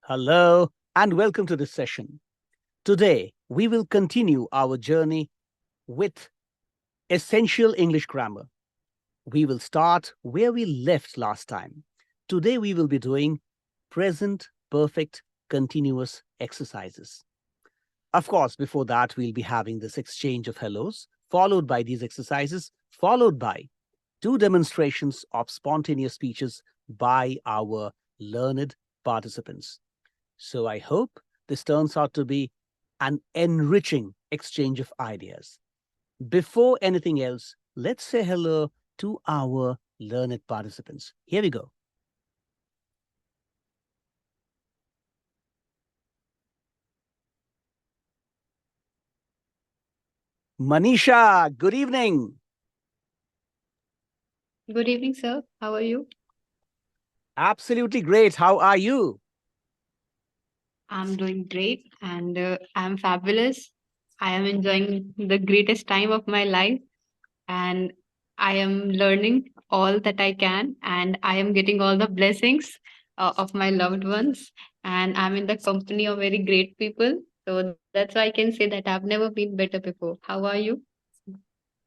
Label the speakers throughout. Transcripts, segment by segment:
Speaker 1: Hello and welcome to this session. Today, we will continue our journey with essential English grammar. We will start where we left last time. Today, we will be doing present perfect continuous exercises. Of course, before that, we'll be having this exchange of hellos, followed by these exercises, followed by two demonstrations of spontaneous speeches by our learned participants. So I hope this turns out to be an enriching exchange of ideas. Before anything else, let's say hello to our learned participants. Here we go. Manisha, good evening.
Speaker 2: Good evening, sir. How are you?
Speaker 1: Absolutely great. How are you?
Speaker 2: I'm doing great and I'm fabulous. I am enjoying the greatest time of my life and I am learning all that I can and I am getting all the blessings of my loved ones and I'm in the company of very great people. So that's why I can say that I've never been better before. How are you?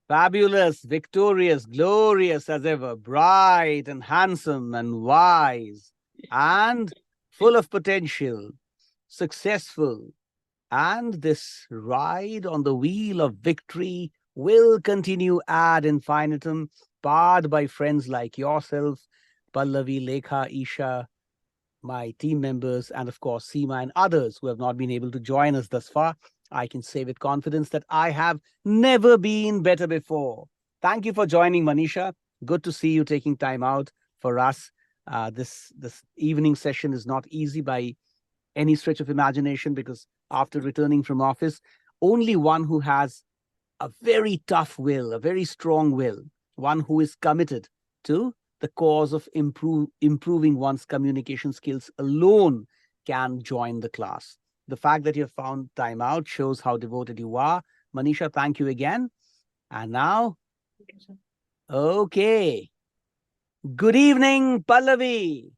Speaker 1: Fabulous, victorious, glorious as ever, bright and handsome and wise and full of potential, successful. And this ride on the wheel of victory will continue ad infinitum, powered by friends like yourself, Pallavi, Lekha, Isha, my team members, and of course, Seema and others who have not been able to join us thus far. I can say with confidence that I have never been better before. Thank you for joining, Manisha. Good to see you taking time out for us. This evening session is not easy by any stretch of imagination because after returning from office, only one who has a very tough will, a very strong will, one who is committed to the cause of improving one's communication skills alone can join the class. The fact that you have found time out shows how devoted you are. Manisha, thank you again. And now, okay. Good evening, Pallavi.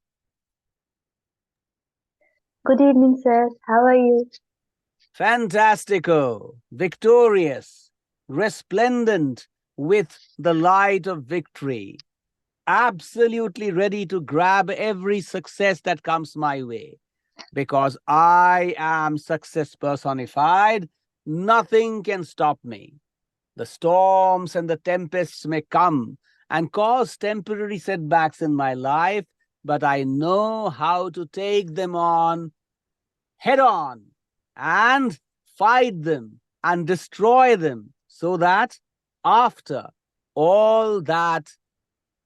Speaker 3: Good evening, sir. How are you?
Speaker 1: Fantastico, victorious, resplendent with the light of victory, absolutely ready to grab every success that comes my way. Because I am success personified, nothing can stop me. The storms and the tempests may come and cause temporary setbacks in my life, but I know how to take them on head on and fight them and destroy them so that after all that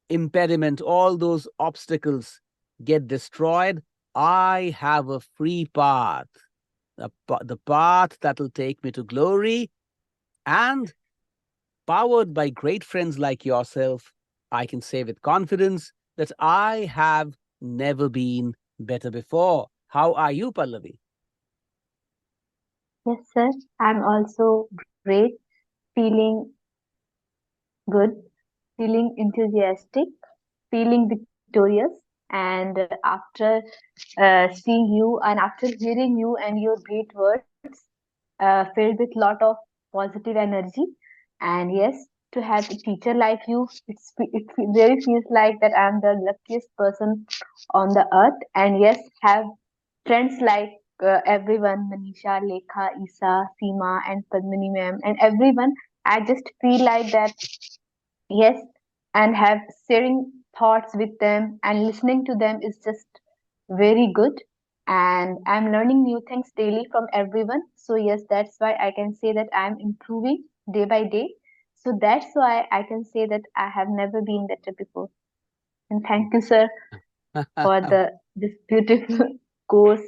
Speaker 1: impediment, all those obstacles get destroyed, I have a free path, the path that will take me to glory. And powered by great friends like yourself, I can say with confidence that I have never been better before. How are you, Pallavi?
Speaker 3: Yes, sir. I'm also great, feeling good, feeling enthusiastic, feeling victorious. And after seeing you and after hearing you and your great words, filled with lot of positive energy. And yes, to have a teacher like you, really feels like that I'm the luckiest person on the earth. And yes, have friends like everyone, Manisha, Lekha, Isa, Seema, and Padmini ma'am, and everyone. I just feel like that, yes, and have sharing thoughts with them and listening to them is just very good. And I'm learning new things daily from everyone. So, yes, that's why I can say that I'm improving day by day. So, that's why I can say that I have never been better before. And thank you, sir, for this beautiful course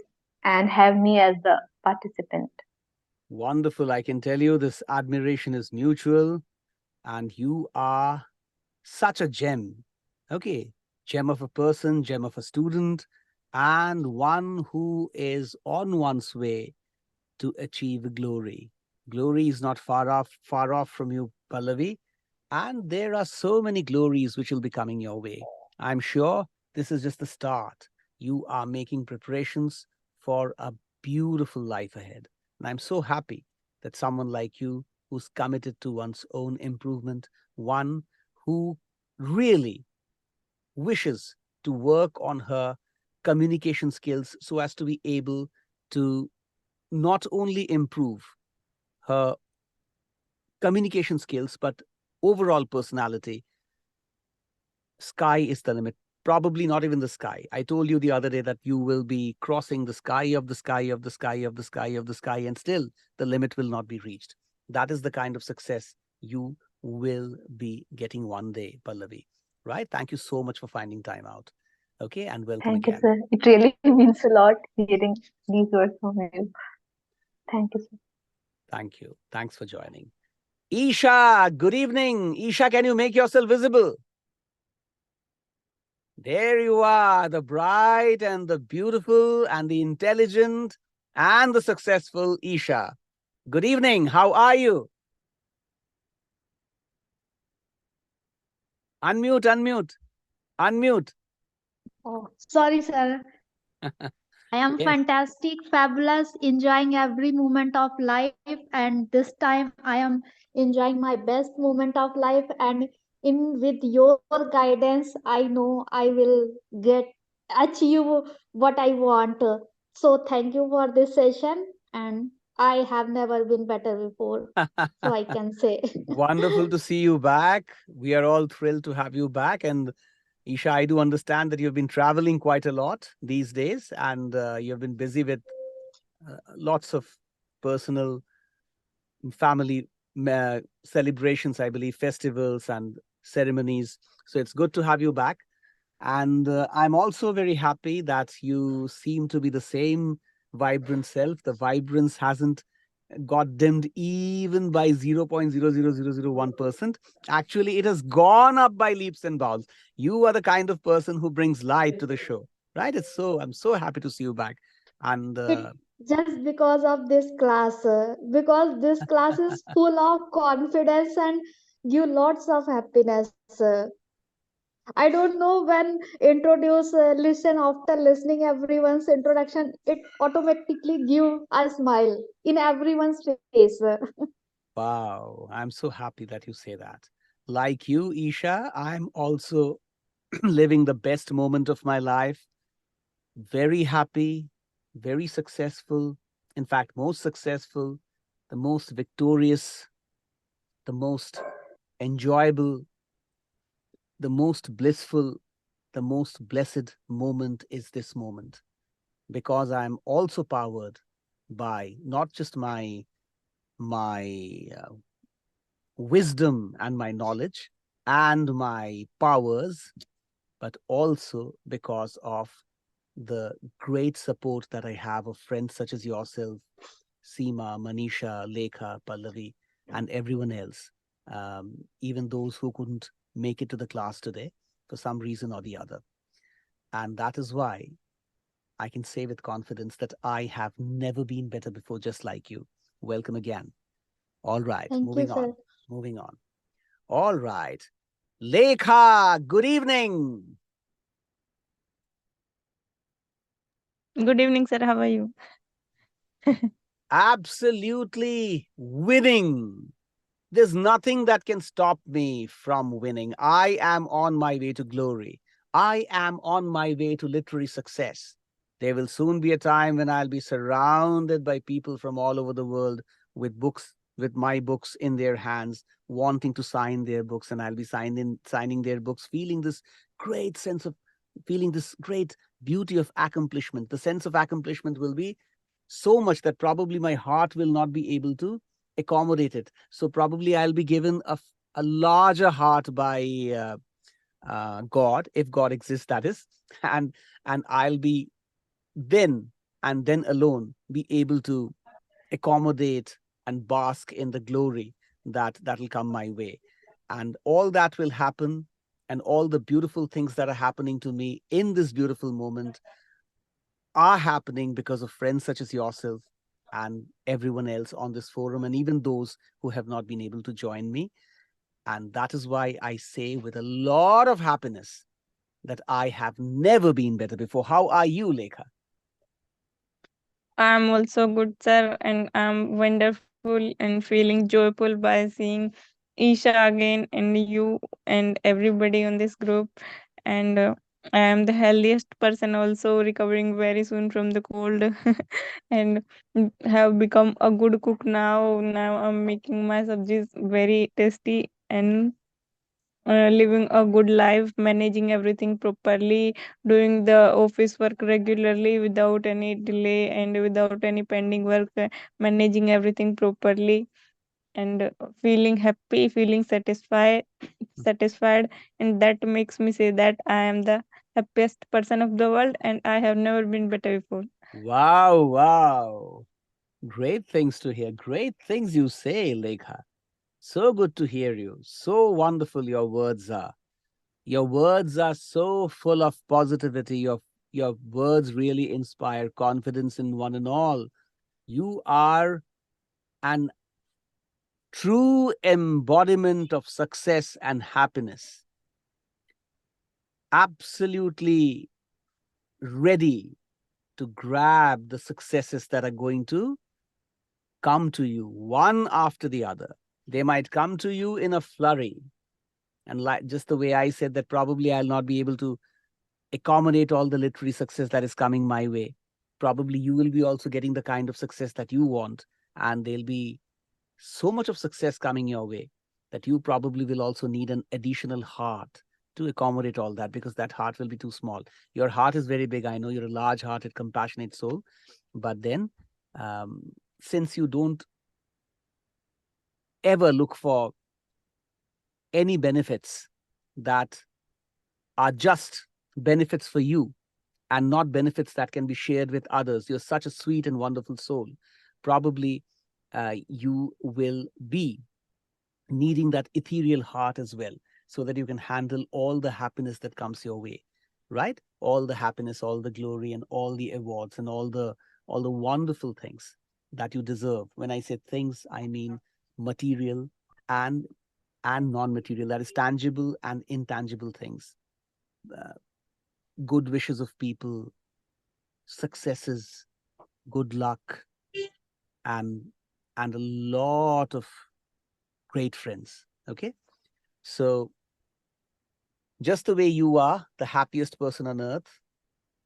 Speaker 3: and have me as the participant.
Speaker 1: Wonderful. I can tell you this admiration is mutual, and you are such a gem. Okay. Gem of a person, gem of a student, and one who is on one's way to achieve glory. Glory is not far off from you, Pallavi. And there are so many glories which will be coming your way. I'm sure this is just the start. You are making preparations for a beautiful life ahead. And I'm so happy that someone like you, who's committed to one's own improvement, one who really wishes to work on her communication skills so as to be able to not only improve her communication skills, but overall personality. Sky is the limit. Probably not even the sky. I told you the other day that you will be crossing the sky of the sky of the sky of the sky of the sky, and still the limit will not be reached. That is the kind of success you will be getting one day, Pallavi. Right? Thank you so much for finding time out. Okay, and welcome
Speaker 3: Thank you,
Speaker 1: again.
Speaker 3: sir. It really means a lot hearing these words from you. Thank you, sir.
Speaker 1: Thank you. Thanks for joining. Isha, good evening. Isha, can you make yourself visible? There you are, the bright and the beautiful and the intelligent and the successful Isha. Good evening. How are you? Unmute, unmute, unmute.
Speaker 4: Oh, sorry, sir. I am
Speaker 1: Yes.
Speaker 4: fantastic, fabulous, enjoying every moment of life. And this time I am enjoying my best moment of life. And in with your guidance, I know I will get achieve what I want. So thank you for this session. And I have never been better before. So I can say.
Speaker 1: Wonderful to see you back. We are all thrilled to have you back. And Isha, I do understand that you've been traveling quite a lot these days, and you've been busy with lots of personal family celebrations, I believe, festivals and ceremonies. So it's good to have you back. And I'm also very happy that you seem to be the same vibrant self. The vibrance hasn't got dimmed even by 0.00001%. Actually, it has gone up by leaps and bounds. You are the kind of person who brings light to the show, right? I'm so happy to see you back. And
Speaker 4: It just because of this class, because this class is full of confidence and give lots of happiness. I don't know when introduce listen after listening everyone's introduction, it automatically give a smile in everyone's face.
Speaker 1: wow, I'm so happy that you say that. Like you, Isha, I'm also living the best moment of my life. Very happy, very successful. In fact, most successful, the most victorious, the most enjoyable, the most blissful, the most blessed moment is this moment, because I'm also powered by not just my wisdom and my knowledge and my powers, but also because of the great support that I have of friends such as yourself, Seema, Manisha, Lekha, Pallavi, and everyone else, even those who couldn't make it to the class today for some reason or the other. And that is why I can say with confidence that I have never been better before, just like you. Welcome again. All right,
Speaker 4: Thank you,
Speaker 1: moving
Speaker 4: sir.
Speaker 1: on. Moving on. All right. Lekha, good evening.
Speaker 5: Good evening, sir. How are you?
Speaker 1: Absolutely winning. There's nothing that can stop me from winning. I am on my way to glory. I am on my way to literary success. There will soon be a time when I'll be surrounded by people from all over the world with books, with my books in their hands, wanting to sign their books, and I'll be signing their books, feeling this great sense of, feeling this great beauty of accomplishment. The sense of accomplishment will be so much that probably my heart will not be able to accommodate it. So probably I'll be given a larger heart by God, if God exists, that is, and I'll be then and then alone be able to accommodate and bask in the glory that'll come my way, and all that will happen, and all the beautiful things that are happening to me in this beautiful moment are happening because of friends such as yourself and everyone else on this forum, and even those who have not been able to join me. And that is why I say with a lot of happiness that I have never been better before. How are you, Lekha?
Speaker 5: I'm also good, sir, and I'm wonderful and feeling joyful by seeing Isha again and you and everybody on this group. And I am the healthiest person, also recovering very soon from the cold, and have become a good cook now. Now I'm making my subjects very tasty and living a good life, managing everything properly, doing the office work regularly without any delay and without any pending work, managing everything properly, and feeling happy, feeling satisfied, and that makes me say that I am the happiest person of the world, and I have never been better before.
Speaker 1: Wow, wow. Great things to hear. Great things you say, Lekha. So good to hear you. So wonderful your words are. Your words are so full of positivity. Your words really inspire confidence in one and all. You are an true embodiment of success and happiness. Absolutely ready to grab the successes that are going to come to you one after the other. They might come to you in a flurry. And like just the way I said that probably I'll not be able to accommodate all the literary success that is coming my way. Probably you will be also getting the kind of success that you want, and there'll be so much of success coming your way that you probably will also need an additional heart to accommodate all that, because that heart will be too small. Your heart is very big. I know you're a large hearted, compassionate soul. But then, since you don't ever look for any benefits that are just benefits for you and not benefits that can be shared with others, you're such a sweet and wonderful soul. Probably you will be needing that ethereal heart as well, so that you can handle all the happiness that comes your way, right? All the happiness, all the glory, and all the awards, and all the wonderful things that you deserve. When I say things, I mean material and non-material, that is tangible and intangible things. uh, Good wishes of people, successes, good luck, and a lot of great friends. Okay, so just the way you are the happiest person on earth,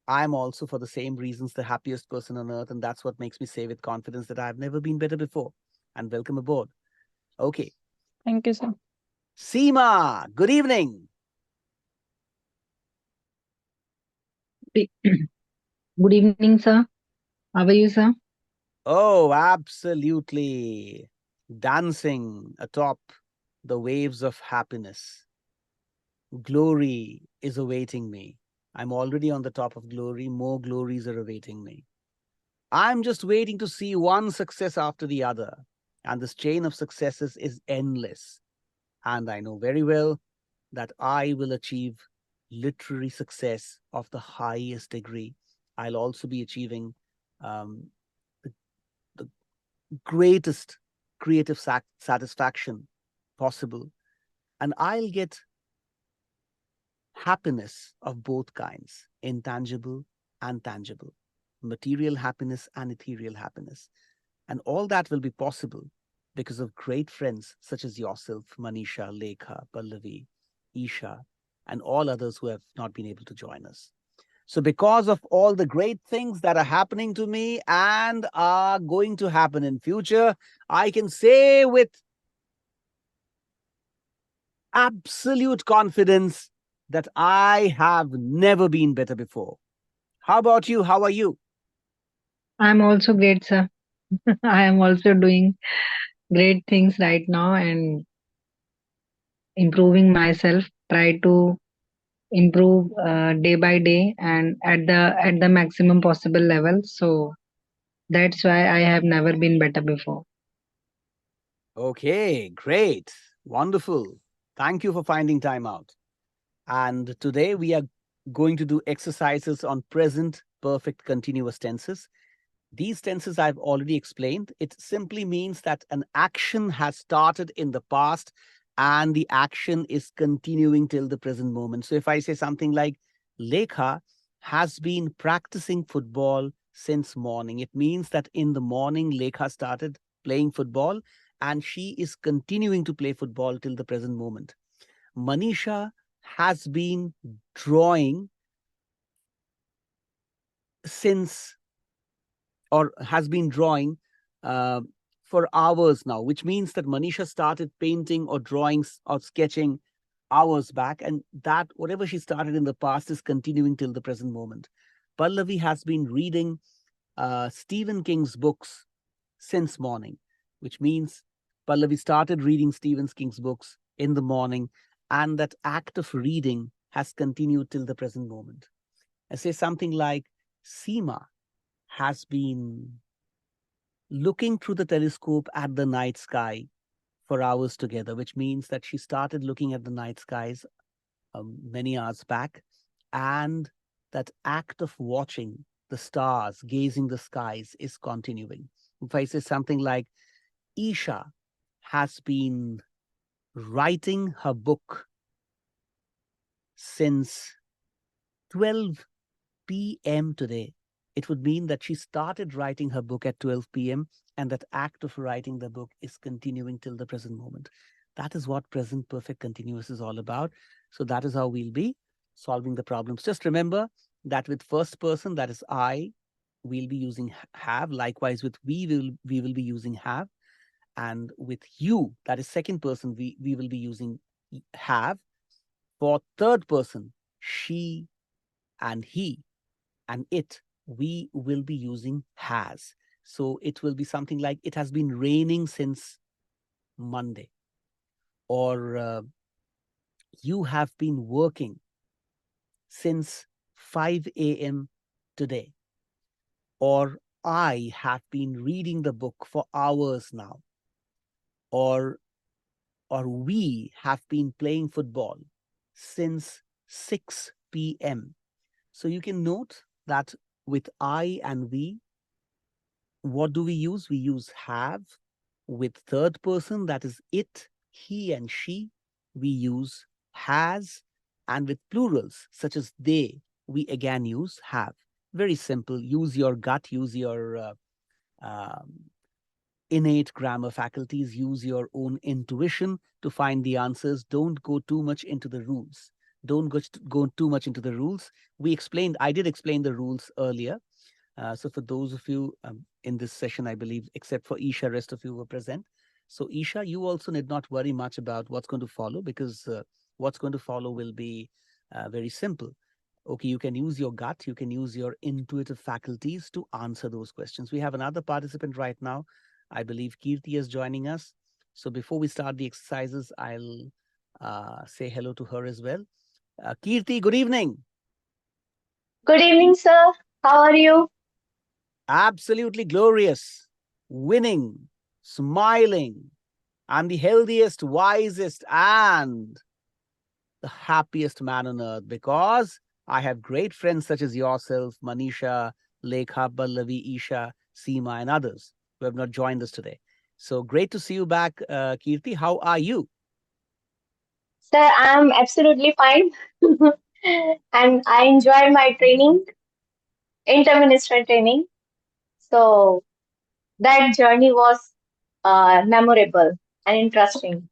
Speaker 1: I'm also, for the same reasons, the happiest person on earth. And that's what makes me say with confidence that I've never been better before. And welcome aboard. Okay.
Speaker 5: Thank you, sir.
Speaker 1: Seema, good evening.
Speaker 6: Good evening, sir. How are you, sir?
Speaker 1: Oh, absolutely. Dancing atop the waves of happiness. Glory is awaiting me. I'm already on the top of glory. More glories are awaiting me. I'm just waiting to see one success after the other. And this chain of successes is endless. And I know very well that I will achieve literary success of the highest degree. I'll also be achieving um, the, the greatest creative satisfaction possible. And I'll get happiness of both kinds, intangible and tangible, material happiness and ethereal happiness. And all that will be possible because of great friends such as yourself, Manisha, Lekha, Pallavi, Isha, and all others who have not been able to join us. So, because of all the great things that are happening to me and are going to happen in future, I can say with absolute confidence that I have never been better before. How about you? How are you?
Speaker 6: I'm also great, sir. I am also doing great things right now and improving myself. Try to improve day by day and at the maximum possible level. So that's why I have never been better before.
Speaker 1: Okay, great. Wonderful. Thank you for finding time out. And today we are going to do exercises on present perfect continuous tenses. These tenses I've already explained. It simply means that an action has started in the past and the action is continuing till the present moment. So if I say something like Lekha has been practicing football since morning. It means that in the morning, Lekha started playing football and she is continuing to play football till the present moment. Manisha has been drawing since, or has been drawing uh, for hours now, which means that Manisha started painting or drawing or sketching hours back, and that whatever she started in the past is continuing till the present moment. Pallavi has been reading Stephen King's books since morning, which means Pallavi started reading Stephen King's books in the morning, and that act of reading has continued till the present moment. I say something like Seema has been looking through the telescope at the night sky for hours together, which means that she started looking at the night skies many hours back. And that act of watching the stars, gazing the skies is continuing. If I say something like, Isha has been writing her book since 12 p.m. today, it would mean that she started writing her book at 12 p.m. and that act of writing the book is continuing till the present moment. That is what present perfect continuous is all about. So that is how we'll be solving the problems. Just remember that with first person, that is I, we'll be using have. Likewise, with we will be using have. And with you, that is second person, we will be using have. For third person, she and he and it, we will be using has. So it will be something like, it has been raining since Monday, or you have been working since 5 a.m. today, or I have been reading the book for hours now, or we have been playing football since 6 p.m. So you can note that with I and we, what do we use? We use have. With third person, that is it, he and she, we use has. And with plurals, such as they, we again use have. Very simple. Use your gut, use your innate grammar faculties, use your own intuition to find the answers. Don't go too much into the rules. Don't go too much into the rules. I did explain the rules earlier. So for those of you in this session, I believe, except for Isha, rest of you were present. So Isha, you also need not worry much about what's going to follow, because what's going to follow will be very simple. Okay, you can use your gut, you can use your intuitive faculties to answer those questions. We have another participant right now. I believe Kirti is joining us. So before we start the exercises, I'll say hello to her as well. Kirti, good evening.
Speaker 3: Good evening, sir. How are you?
Speaker 1: Absolutely glorious, winning, smiling. I'm the healthiest, wisest, and the happiest man on earth, because I have great friends such as yourself, Manisha, Lekha, Pallavi, Isha, Seema, and others who have not joined us today. So great to see you back, Kirti. How are you?
Speaker 3: Sir, I'm absolutely fine. And I enjoyed my training, interministerial training. So that journey was memorable and interesting.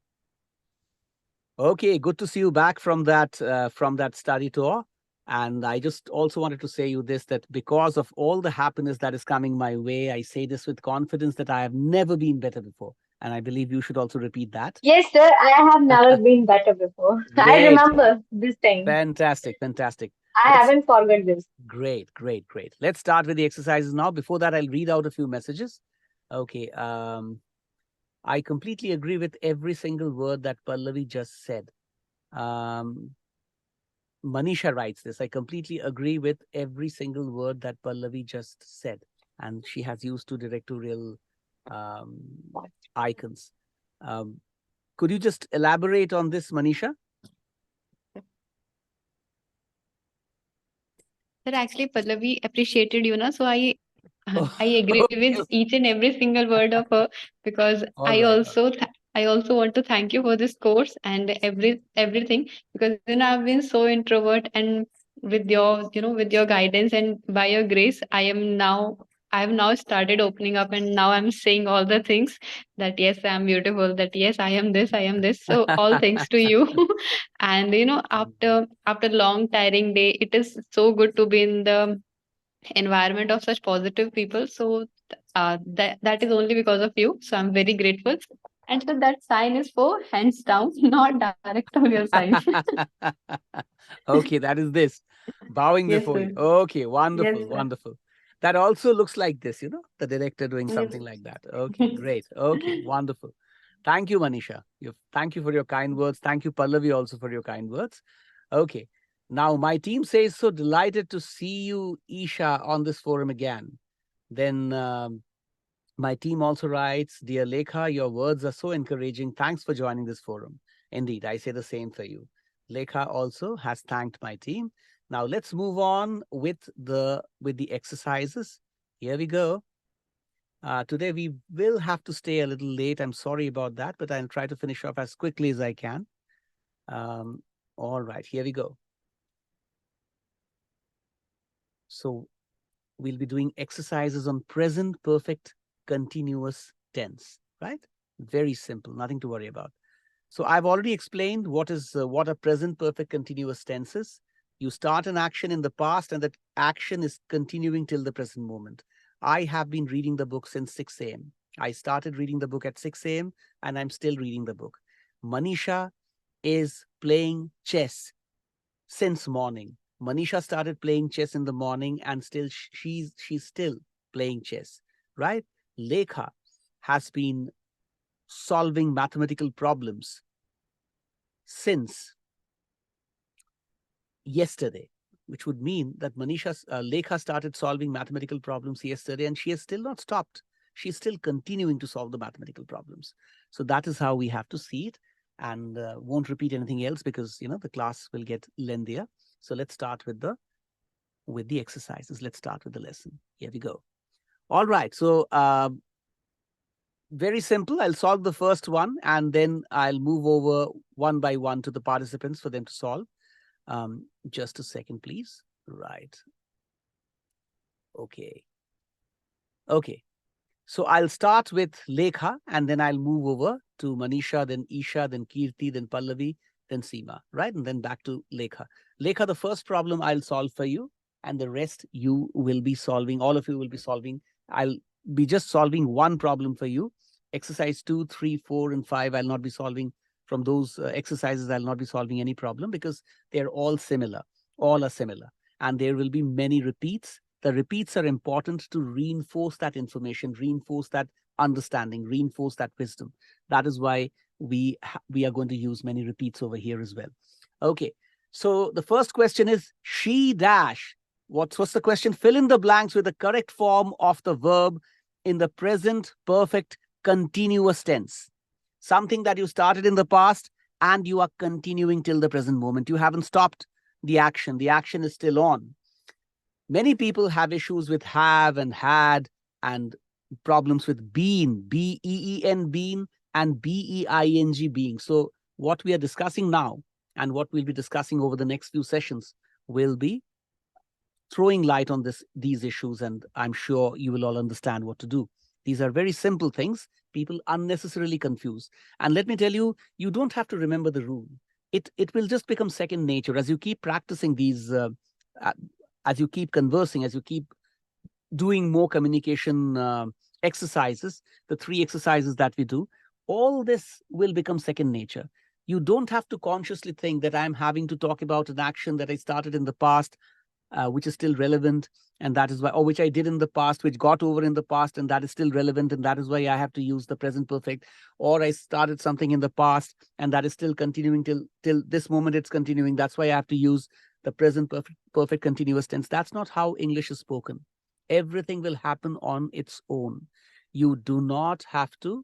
Speaker 1: Okay, good to see you back from that study tour. And I just also wanted to say you this, that because of all the happiness that is coming my way, I say this with confidence that I have never been better before. And I believe you should also repeat that.
Speaker 3: Yes, sir, I have never been better before. I
Speaker 1: Great.
Speaker 3: remember this time.
Speaker 1: Fantastic. Fantastic.
Speaker 3: I
Speaker 1: Let's
Speaker 3: haven't forgot this.
Speaker 1: Great, great, great. Let's start with the exercises now. Before that, I'll read out a few messages. Okay. I completely agree with every single word that Pallavi just said. Um, Manisha writes this. I completely agree with every single word that Pallavi just said. And she has used two directorial um, icons. Um, could you just elaborate on this, Manisha?
Speaker 2: Sir, actually, Pallavi appreciated you, na? So
Speaker 1: Oh,
Speaker 2: I agree with
Speaker 1: okay.
Speaker 2: each and every single word of her, because
Speaker 1: All right.
Speaker 2: I also want to thank you for this course and everything, because I've been so introvert, and with your, with your guidance and by your grace, I have now started opening up, and now I'm saying all the things that yes, I'm beautiful, that yes, I am this, I am this. So all thanks to you. And after long tiring day, it is so good to be in the environment of such positive people. So that is only because of you. So I'm very grateful. And so that sign is for hands down, not direct on your sign.
Speaker 1: Okay, that is this. Bowing
Speaker 2: Yes,
Speaker 1: before
Speaker 2: sir.
Speaker 1: you. Okay,
Speaker 2: Yes,
Speaker 1: wonderful,
Speaker 2: sir.
Speaker 1: wonderful. That also looks like this, the director doing
Speaker 2: Yes.
Speaker 1: something like that. Okay, great. Okay, wonderful. Thank you, Manisha. Thank you for your kind words. Thank you, Pallavi, also for your kind words. Okay. Now, my team says, so delighted to see you, Isha, on this forum again. Then my team also writes, Dear Lekha, your words are so encouraging. Thanks for joining this forum. Indeed, I say the same for you. Lekha also has thanked my team. Now let's move on with the exercises. Here we go. Today we will have to stay a little late. I'm sorry about that, but I'll try to finish off as quickly as I can. All right, here we go. So we'll be doing exercises on present perfect continuous tense, right? Very simple, nothing to worry about. So I've already explained what are present perfect continuous tenses. You start an action in the past and that action is continuing till the present moment. I have been reading the book since 6 a.m. I started reading the book at 6 a.m. and I'm still reading the book. Manisha is playing chess since morning. Manisha started playing chess in the morning and still she's still playing chess, right? Lekha has been solving mathematical problems since yesterday, which would mean that Lekha started solving mathematical problems yesterday and she has still not stopped. She's still continuing to solve the mathematical problems. So that is how we have to see it, and won't repeat anything else because the class will get lengthier. So let's start with the exercises. Let's start with the lesson. Here we go. All right. So very simple. I'll solve the first one and then I'll move over one by one to the participants for them to solve. Just a second, please. Right. Okay. Okay. So I'll start with Lekha and then I'll move over to Manisha, then Isha, then Kirti, then Pallavi, then Seema, right? And then back to Lekha. Lekha, the first problem I'll solve for you and the rest you will be solving. All of you will be solving. I'll be just solving one problem for you. Exercise 2, 3, 4, and 5, I'll not be solving. From those exercises, I'll not be solving any problem because they're all similar. All are similar. And there will be many repeats. The repeats are important to reinforce that information, reinforce that understanding, reinforce that wisdom. That is why we are going to use many repeats over here as well. Okay, so the first question is she dash. What's the question? Fill in the blanks with the correct form of the verb in the present perfect continuous tense. Something that you started in the past and you are continuing till the present moment. You haven't stopped the action. The action is still on. Many people have issues with have and had and problems with been, B-E-E-N, been, and B-E-I-N-G, being. So what we are discussing now and what we'll be discussing over the next few sessions will be throwing light on these issues, and I'm sure you will all understand what to do. These are very simple things. People unnecessarily confuse. And let me tell you, you don't have to remember the rule. It will just become second nature as you keep practicing these as you keep conversing, as you keep doing more communication exercises, the 3 exercises that we do, all this will become second nature. You don't have to consciously think that I'm having to talk about an action that I started in the past, which is still relevant, and that is why, or which I did in the past, which got over in the past, and that is still relevant, and that is why I have to use the present perfect. Or I started something in the past, and that is still continuing till this moment. It's continuing. That's why I have to use the present perfect continuous tense. That's not how English is spoken. Everything will happen on its own. You do not have to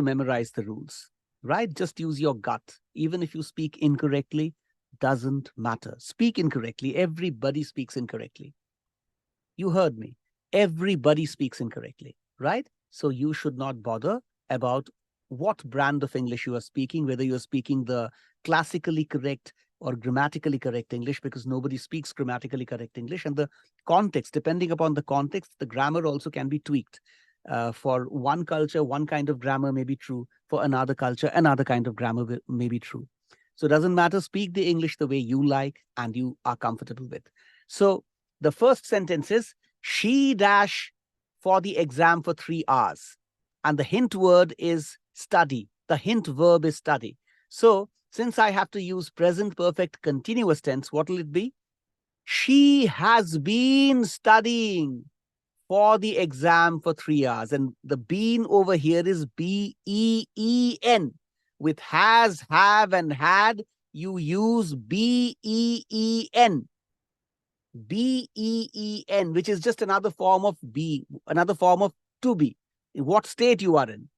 Speaker 1: memorize the rules, right? Just use your gut. Even if you speak incorrectly, doesn't matter. Speak incorrectly. Everybody speaks incorrectly. You heard me. Everybody speaks incorrectly, right? So you should not bother about what brand of English you are speaking, whether you're speaking the classically correct or grammatically correct English, because nobody speaks grammatically correct English. And the context, depending upon the context, the grammar also can be tweaked. For one culture, one kind of grammar may be true. For another culture, another kind of grammar may be true. So it doesn't matter. Speak the English the way you like and you are comfortable with. So the first sentence is, she dash for the exam for 3 hours. And the hint word is study. The hint verb is study. So since I have to use present perfect continuous tense, what will it be? She has been studying for the exam for 3 hours. And the been over here is B-E-E-N. With has, have, and had, you use B-E-E-N. B-E-E-N, which is just another form of be, another form of to be. In what state you are in.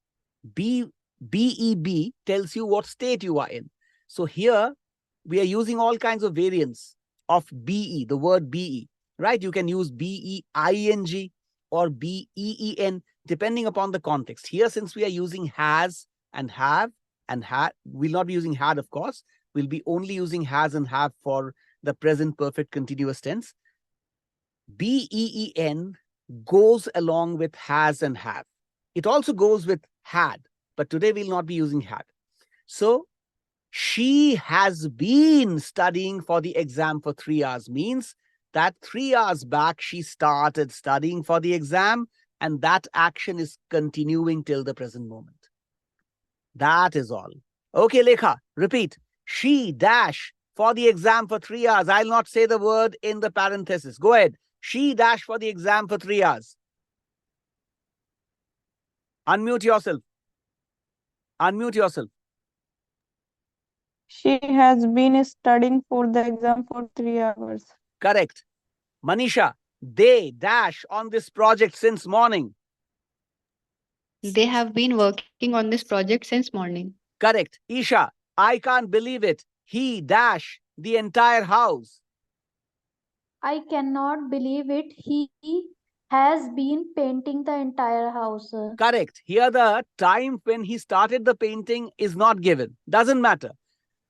Speaker 1: B-E-B tells you what state you are in. So here, we are using all kinds of variants of be, the word be, right? You can use B-E-I-N-G or B-E-E-N, depending upon the context. Here, since we are using has and have, and had, we'll not be using had, of course. We'll be only using has and have for the present perfect continuous tense. B-E-E-N goes along with has and have. It also goes with had, but today we'll not be using had. So, she has been studying for the exam for 3 hours means that 3 hours back she started studying for the exam, and that action is continuing till the present moment. That is all. Okay, Lekha, repeat. She dash for the exam for 3 hours. I'll not say the word in the parenthesis. Go ahead. She dash for the exam for 3 hours. Unmute yourself. Unmute yourself.
Speaker 5: She has been studying for the exam for 3 hours.
Speaker 1: Correct. Manisha, they dash on this project since morning.
Speaker 2: They have been working on this project since morning.
Speaker 1: Correct. Isha, I can't believe it. He dash the entire house.
Speaker 4: I cannot believe it. He has been painting the entire house.
Speaker 1: Correct. Here the time when he started the painting is not given. Doesn't matter.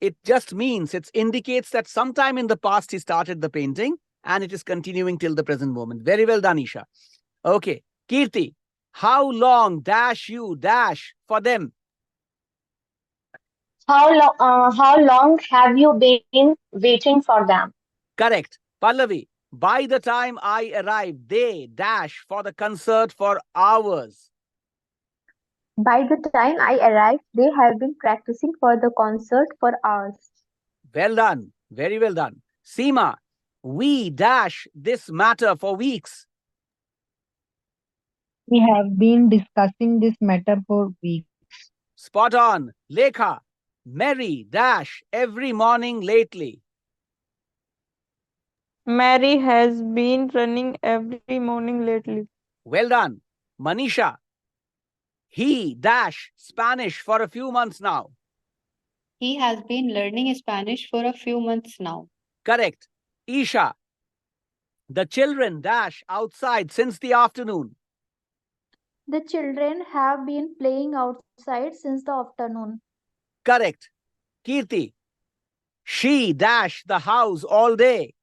Speaker 1: It just means, it indicates that sometime in the past he started the painting and it is continuing till the present moment. Very well done, Isha. Okay. Kirti, how long dash you dash for them?
Speaker 3: How long have you been waiting for them?
Speaker 1: Correct. Pallavi, by the time I arrived, they dash for the concert for hours.
Speaker 3: By the time I arrived, they have been practicing for the concert for hours.
Speaker 1: Well done. Very well done. Seema, we dash this matter for weeks.
Speaker 6: We have been discussing this matter for weeks.
Speaker 1: Spot on. Lekha, Mary dash every morning lately.
Speaker 5: Mary has been running every morning lately.
Speaker 1: Well done. Manisha, he dash Spanish for a few months now.
Speaker 2: He has been learning Spanish for a few months now.
Speaker 1: Correct. Isha, the children dash outside since the afternoon.
Speaker 4: The children have been playing outside since the afternoon.
Speaker 1: Correct. Kirti, she dash the house all day.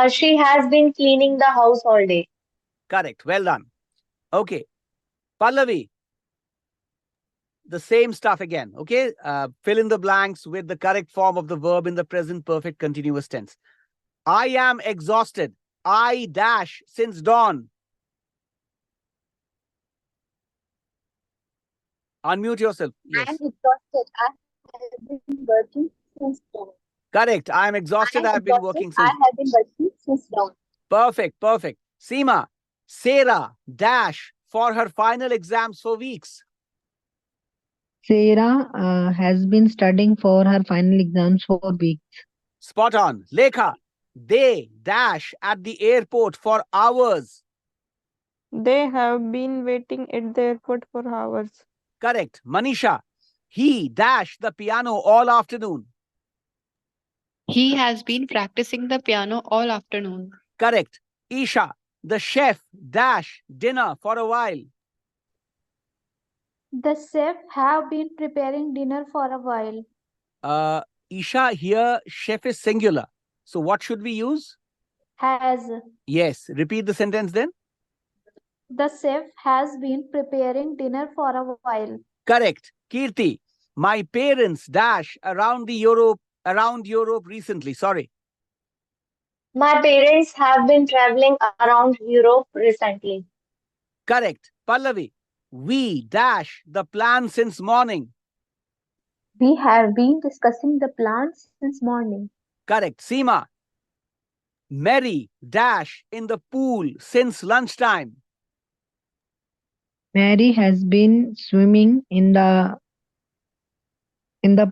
Speaker 3: She has been cleaning the house all day.
Speaker 1: Correct. Well done. Okay. Pallavi, the same stuff again. Okay. Fill in the blanks with the correct form of the verb in the present perfect continuous tense. I am exhausted. I dash since dawn. Unmute yourself.
Speaker 3: I
Speaker 1: Yes.
Speaker 3: am exhausted. I have been working since dawn.
Speaker 1: Correct. I am exhausted. I have been working
Speaker 3: I
Speaker 1: since.
Speaker 3: have been working since dawn.
Speaker 1: Perfect. Perfect. Seema, Sarah dash for her final exams for weeks.
Speaker 6: Sarah has been studying for her final exams for weeks.
Speaker 1: Spot on. Lekha, they dash at the airport for hours.
Speaker 5: They have been waiting at the airport for hours.
Speaker 1: Correct. Manisha, he dashed the piano all afternoon.
Speaker 2: He has been practicing the piano all afternoon.
Speaker 1: Correct. Isha, the chef dash dinner for a while.
Speaker 4: The chef have been preparing dinner for a while.
Speaker 1: Isha, here chef is singular. So what should we use?
Speaker 4: Has.
Speaker 1: Yes. Repeat the sentence then.
Speaker 4: The chef has been preparing dinner for a while.
Speaker 1: Correct. Kirti, my parents dash around Europe recently. Sorry.
Speaker 3: My parents have been traveling around Europe recently.
Speaker 1: Correct. Pallavi, we dash the plan since morning.
Speaker 3: We have been discussing the plans since morning.
Speaker 1: Correct. Seema, Mary dash in the pool since lunchtime.
Speaker 6: Mary has been swimming in the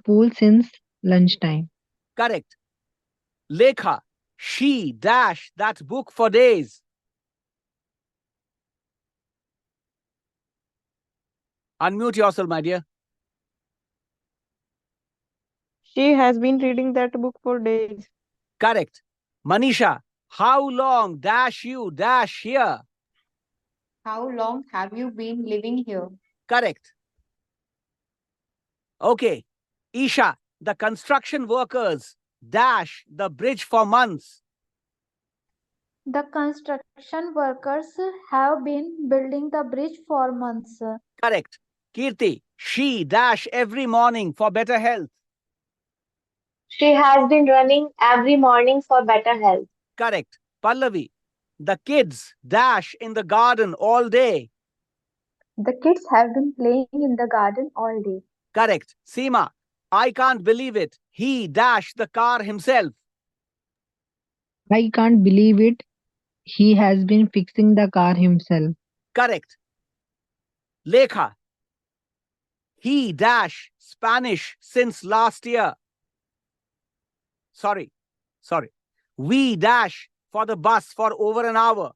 Speaker 6: pool since lunchtime.
Speaker 1: Correct. Lekha, she dash that book for days. Unmute yourself, my dear.
Speaker 5: She has been reading that book for days.
Speaker 1: Correct. Manisha, how long dash you dash here?
Speaker 2: How long have you been living here?
Speaker 1: Correct. Okay. Isha, the construction workers dash the bridge for months.
Speaker 4: The construction workers have been building the bridge for months.
Speaker 1: Correct. Kirti, she dash every morning for better health.
Speaker 3: She has been running every morning for better health.
Speaker 1: Correct. Pallavi, the kids dash in the garden all day.
Speaker 3: The kids have been playing in the garden all day.
Speaker 1: Correct. Seema, I can't believe it. He dashed the car himself.
Speaker 6: I can't believe it. He has been fixing the car himself.
Speaker 1: Correct. Lekha, he dash Spanish since last year. Sorry. We dash for the bus for over an hour.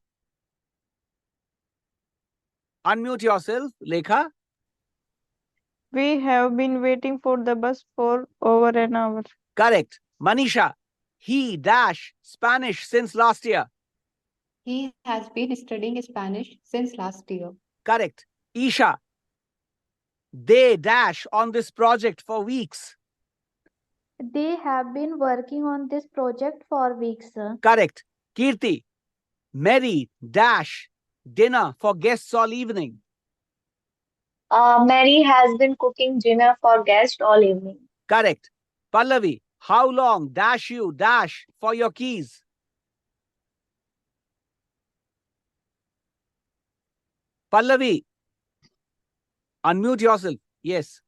Speaker 1: Unmute yourself, Lekha.
Speaker 5: We have been waiting for the bus for over an hour.
Speaker 1: Correct. Manisha, he dash Spanish since last year.
Speaker 2: He has been studying Spanish since last year.
Speaker 1: Correct. Isha, they dash on this project for weeks.
Speaker 4: They have been working on this project for weeks.
Speaker 1: Correct. Kirti, Mary dash dinner for guests all evening.
Speaker 3: Mary has been cooking dinner for guests all evening.
Speaker 1: Correct. Pallavi, how long dash you dash for your keys? Pallavi, unmute yourself. Yes.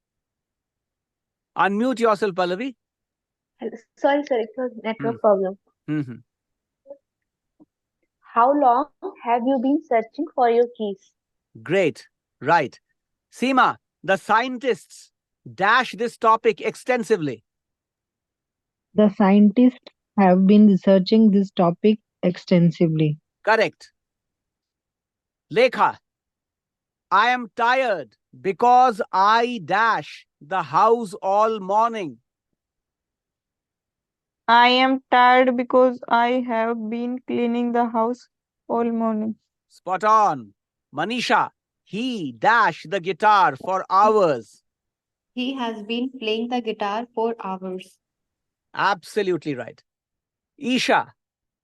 Speaker 1: Unmute yourself, Pallavi.
Speaker 3: Sorry, it was network
Speaker 1: Hmm.
Speaker 3: problem.
Speaker 1: Mhm.
Speaker 3: How long have you been searching for your keys?
Speaker 1: Great. Right. Seema, the scientists dash this topic extensively.
Speaker 6: The scientists have been researching this topic extensively.
Speaker 1: Correct. Lekha, I am tired because I dash the house all morning.
Speaker 5: I am tired because I have been cleaning the house all morning.
Speaker 1: Spot on. Manisha, he dash the guitar for hours.
Speaker 2: He has been playing the guitar for hours.
Speaker 1: Absolutely right. Isha,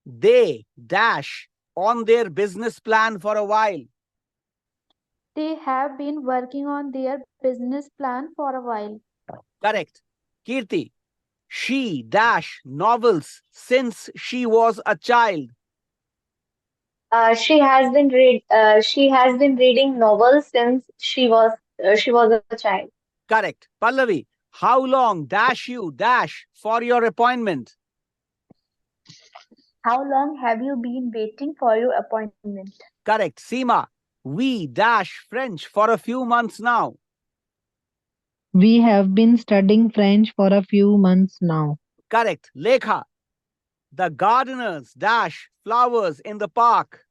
Speaker 1: they dash on their business plan for a while.
Speaker 4: They have been working on their business plan for a while.
Speaker 1: Correct. Kirti, she dash novels since she was a child.
Speaker 3: She has been reading novels since she was a child.
Speaker 1: Correct. Pallavi, how long dash you dash for your appointment?
Speaker 3: How long have you been waiting for your appointment?
Speaker 1: Correct. Seema, we dash French for a few months now.
Speaker 6: We have been studying French for a few months now.
Speaker 1: Correct. Lekha, the gardeners dash flowers in the park.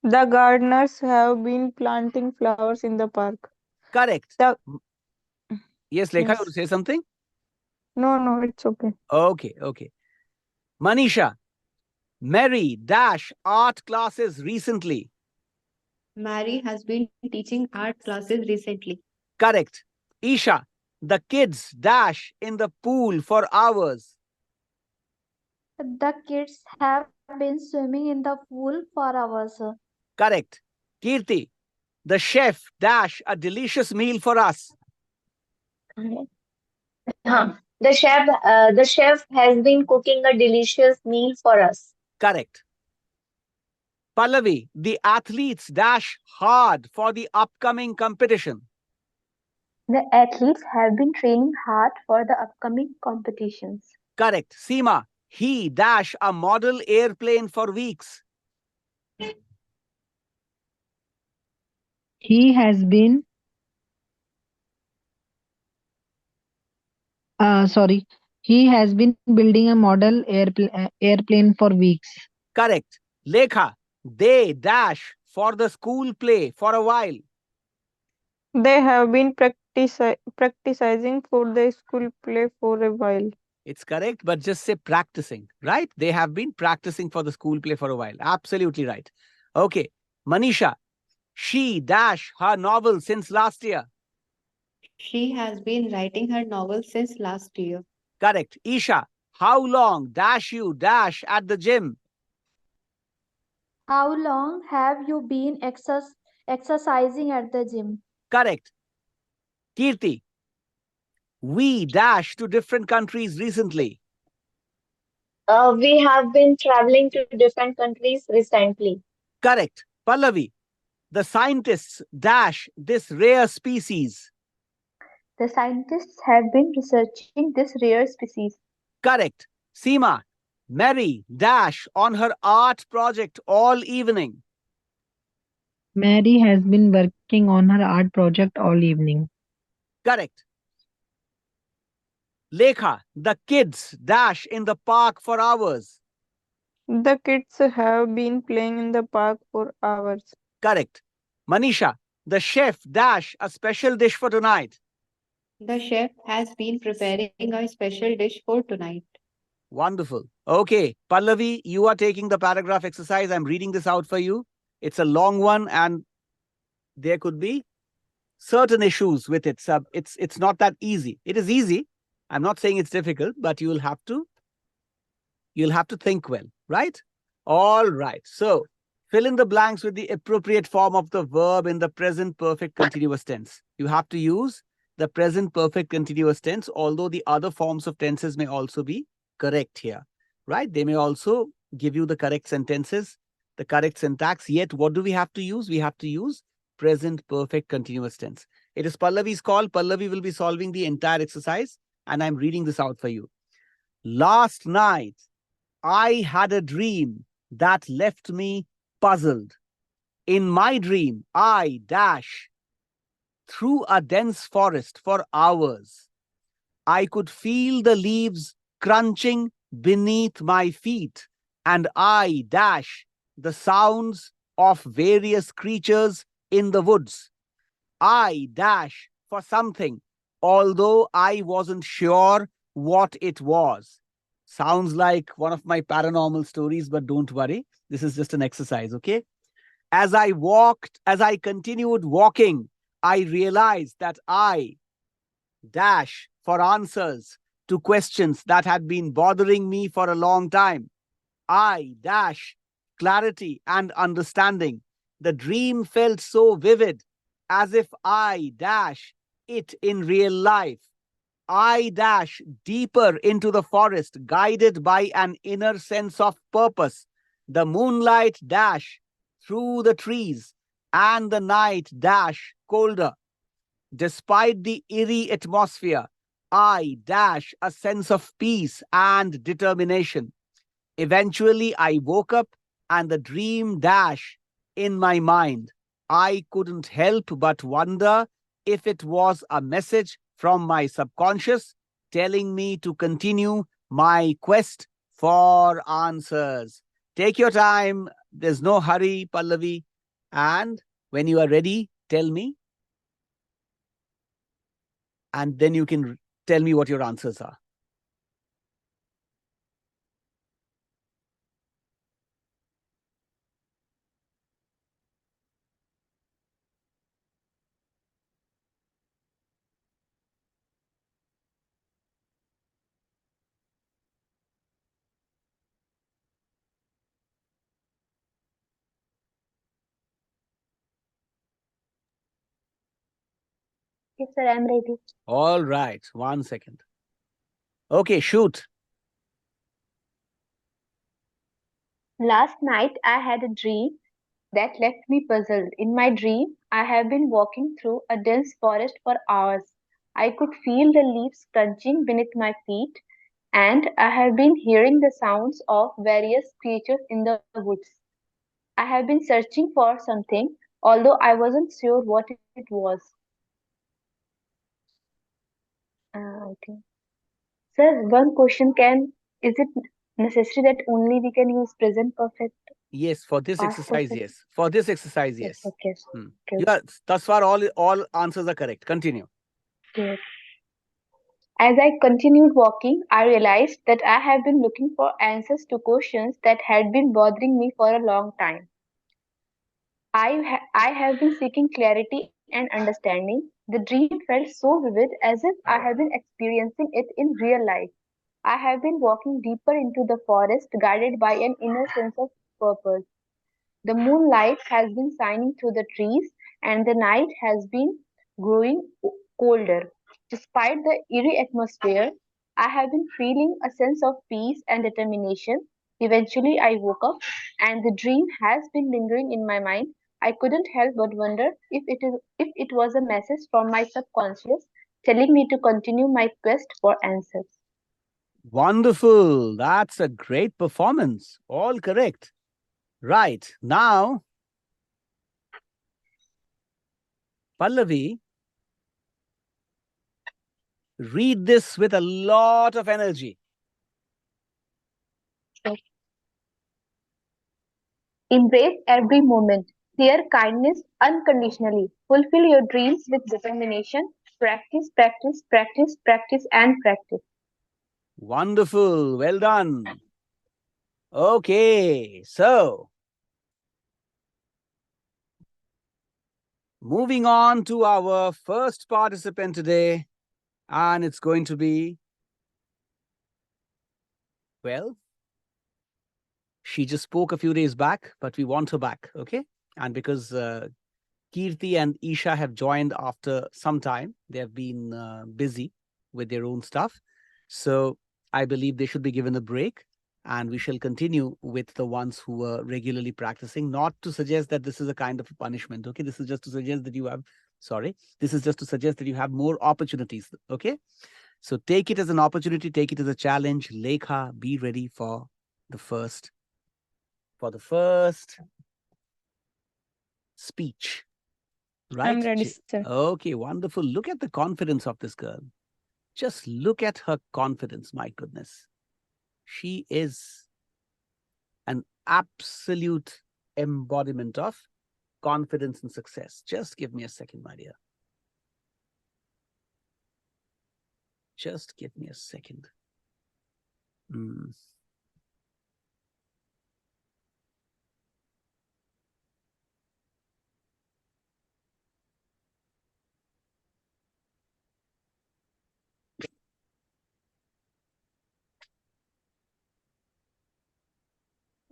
Speaker 5: The gardeners have been planting flowers in the park.
Speaker 1: Correct.
Speaker 5: The
Speaker 1: Yes, Lekha, you want
Speaker 5: yes.
Speaker 1: to say something?
Speaker 5: No, it's okay.
Speaker 1: Okay. Manisha, Mary dash art classes recently.
Speaker 2: Mary has been teaching art classes recently.
Speaker 1: Correct. Isha, The kids dash in the pool for hours.
Speaker 4: The kids have been swimming in the pool for hours.
Speaker 1: Correct. Kirti, the chef dash a delicious meal for us.
Speaker 3: The chef has been cooking a delicious meal for us.
Speaker 1: Correct. Pallavi, the athletes dash hard for the upcoming competition.
Speaker 3: The athletes have been training hard for the upcoming competitions.
Speaker 1: Correct. Seema, he dash a model airplane for weeks.
Speaker 6: He has been, sorry, he has been building a model airplane for weeks.
Speaker 1: Correct. Lekha, they dash for the school play for a while.
Speaker 5: They have been practicing for the school play for a while.
Speaker 1: It's correct, but just say practicing, right? They have been practicing for the school play for a while. Absolutely right. Okay. Manisha, she dash her novel since last year.
Speaker 2: She has been writing her novel since last year.
Speaker 1: Correct. Isha, how long dash you dash at the gym?
Speaker 4: How long have you been exercising at the gym?
Speaker 1: Correct. Kirti, we dash to different countries recently.
Speaker 3: We have been traveling to different countries recently.
Speaker 1: Correct. Pallavi, the scientists dash this rare species.
Speaker 3: The scientists have been researching this rare species.
Speaker 1: Correct. Seema, Mary dash on her art project all evening.
Speaker 6: Mary has been working on her art project all evening.
Speaker 1: Correct. Lekha, the kids dash in the park for hours.
Speaker 5: The kids have been playing in the park for hours.
Speaker 1: Correct. Manisha, the chef dash a special dish for tonight.
Speaker 2: The chef has been preparing a special dish for tonight.
Speaker 1: Wonderful. Okay, Pallavi, you are taking the paragraph exercise. I'm reading this out for you. It's a long one and there could be certain issues with it. So it's not that easy. It is easy. I'm not saying it's difficult, but you'll have to think well, right? All right. So fill in the blanks with the appropriate form of the verb in the present perfect continuous tense. You have to use the present perfect continuous tense, although the other forms of tenses may also be correct here, right? They may also give you the correct sentences, the correct syntax. Yet, what do we have to use? We have to use present perfect continuous tense. It is Pallavi's call. Pallavi will be solving the entire exercise, and I'm reading this out for you. Last night, I had a dream that left me puzzled. In my dream, I dash through a dense forest for hours. I could feel the leaves crunching beneath my feet, and I dash the sounds of various creatures in the woods. I dash for something, although I wasn't sure what it was. Sounds like one of my paranormal stories, but don't worry. This is just an exercise, okay? As I continued walking, I realized that I dash for answers to questions that had been bothering me for a long time. I dash clarity and understanding. The dream felt so vivid, as if I dash it in real life. I dash deeper into the forest, guided by an inner sense of purpose. The moonlight dash through the trees, and the night dash colder. Despite the eerie atmosphere, I dash a sense of peace and determination. Eventually, I woke up and the dream dash in my mind. I couldn't help but wonder if it was a message from my subconscious telling me to continue my quest for answers. Take your time. There's no hurry, Pallavi. And when you are ready, tell me. And then you can tell me what your answers are.
Speaker 3: Okay, sir, I'm ready.
Speaker 1: All right, 1 second. Okay, shoot.
Speaker 3: Last night I had a dream that left me puzzled. In my dream, I have been walking through a dense forest for hours. I could feel the leaves crunching beneath my feet, and I have been hearing the sounds of various creatures in the woods. I have been searching for something, although I wasn't sure what it was. I think. Sir, one question can is it necessary that only we can use present perfect,
Speaker 1: Yes, for this
Speaker 3: past
Speaker 1: exercise,
Speaker 3: perfect?
Speaker 1: yes. For this exercise,
Speaker 3: Yes,
Speaker 1: yes.
Speaker 3: okay.
Speaker 1: Hmm.
Speaker 3: Okay.
Speaker 1: Yeah, thus far all answers are correct. Continue.
Speaker 3: Okay. As I continued walking, I realized that I have been looking for answers to questions that had been bothering me for a long time. I have been seeking clarity and understanding. The dream felt so vivid as if I have been experiencing it in real life. I have been walking deeper into the forest, guided by an inner sense of purpose. The moonlight has been shining through the trees, and the night has been growing colder. Despite the eerie atmosphere, I have been feeling a sense of peace and determination. Eventually, I woke up, and the dream has been lingering in my mind. I couldn't help but wonder if it was a message from my subconscious telling me to continue my quest for answers.
Speaker 1: Wonderful. That's a great performance. All correct. Right. Now, Pallavi, read this with a lot of energy.
Speaker 3: Embrace every moment. Share kindness unconditionally. Fulfill your dreams with determination. Practice, practice, practice, practice, and practice.
Speaker 1: Wonderful. Well done. Okay. So, moving on to our first participant today, and it's going to be, well, she just spoke a few days back, but we want her back, okay? And because Kirti and Isha have joined after some time, they have been busy with their own stuff. So I believe they should be given a break, and we shall continue with the ones who are regularly practicing. Not to suggest that this is a kind of a punishment, okay? This is just to suggest that you have, this is just to suggest that you have more opportunities, okay? So take it as an opportunity, take it as a challenge. Lekha, be ready for the first speech. Right?
Speaker 5: I'm ready, sir.
Speaker 1: Okay, wonderful. Look at the confidence of this girl. Just look at her confidence. My goodness. She is an absolute embodiment of confidence and success. Just give me a second, my dear. Just give me a second.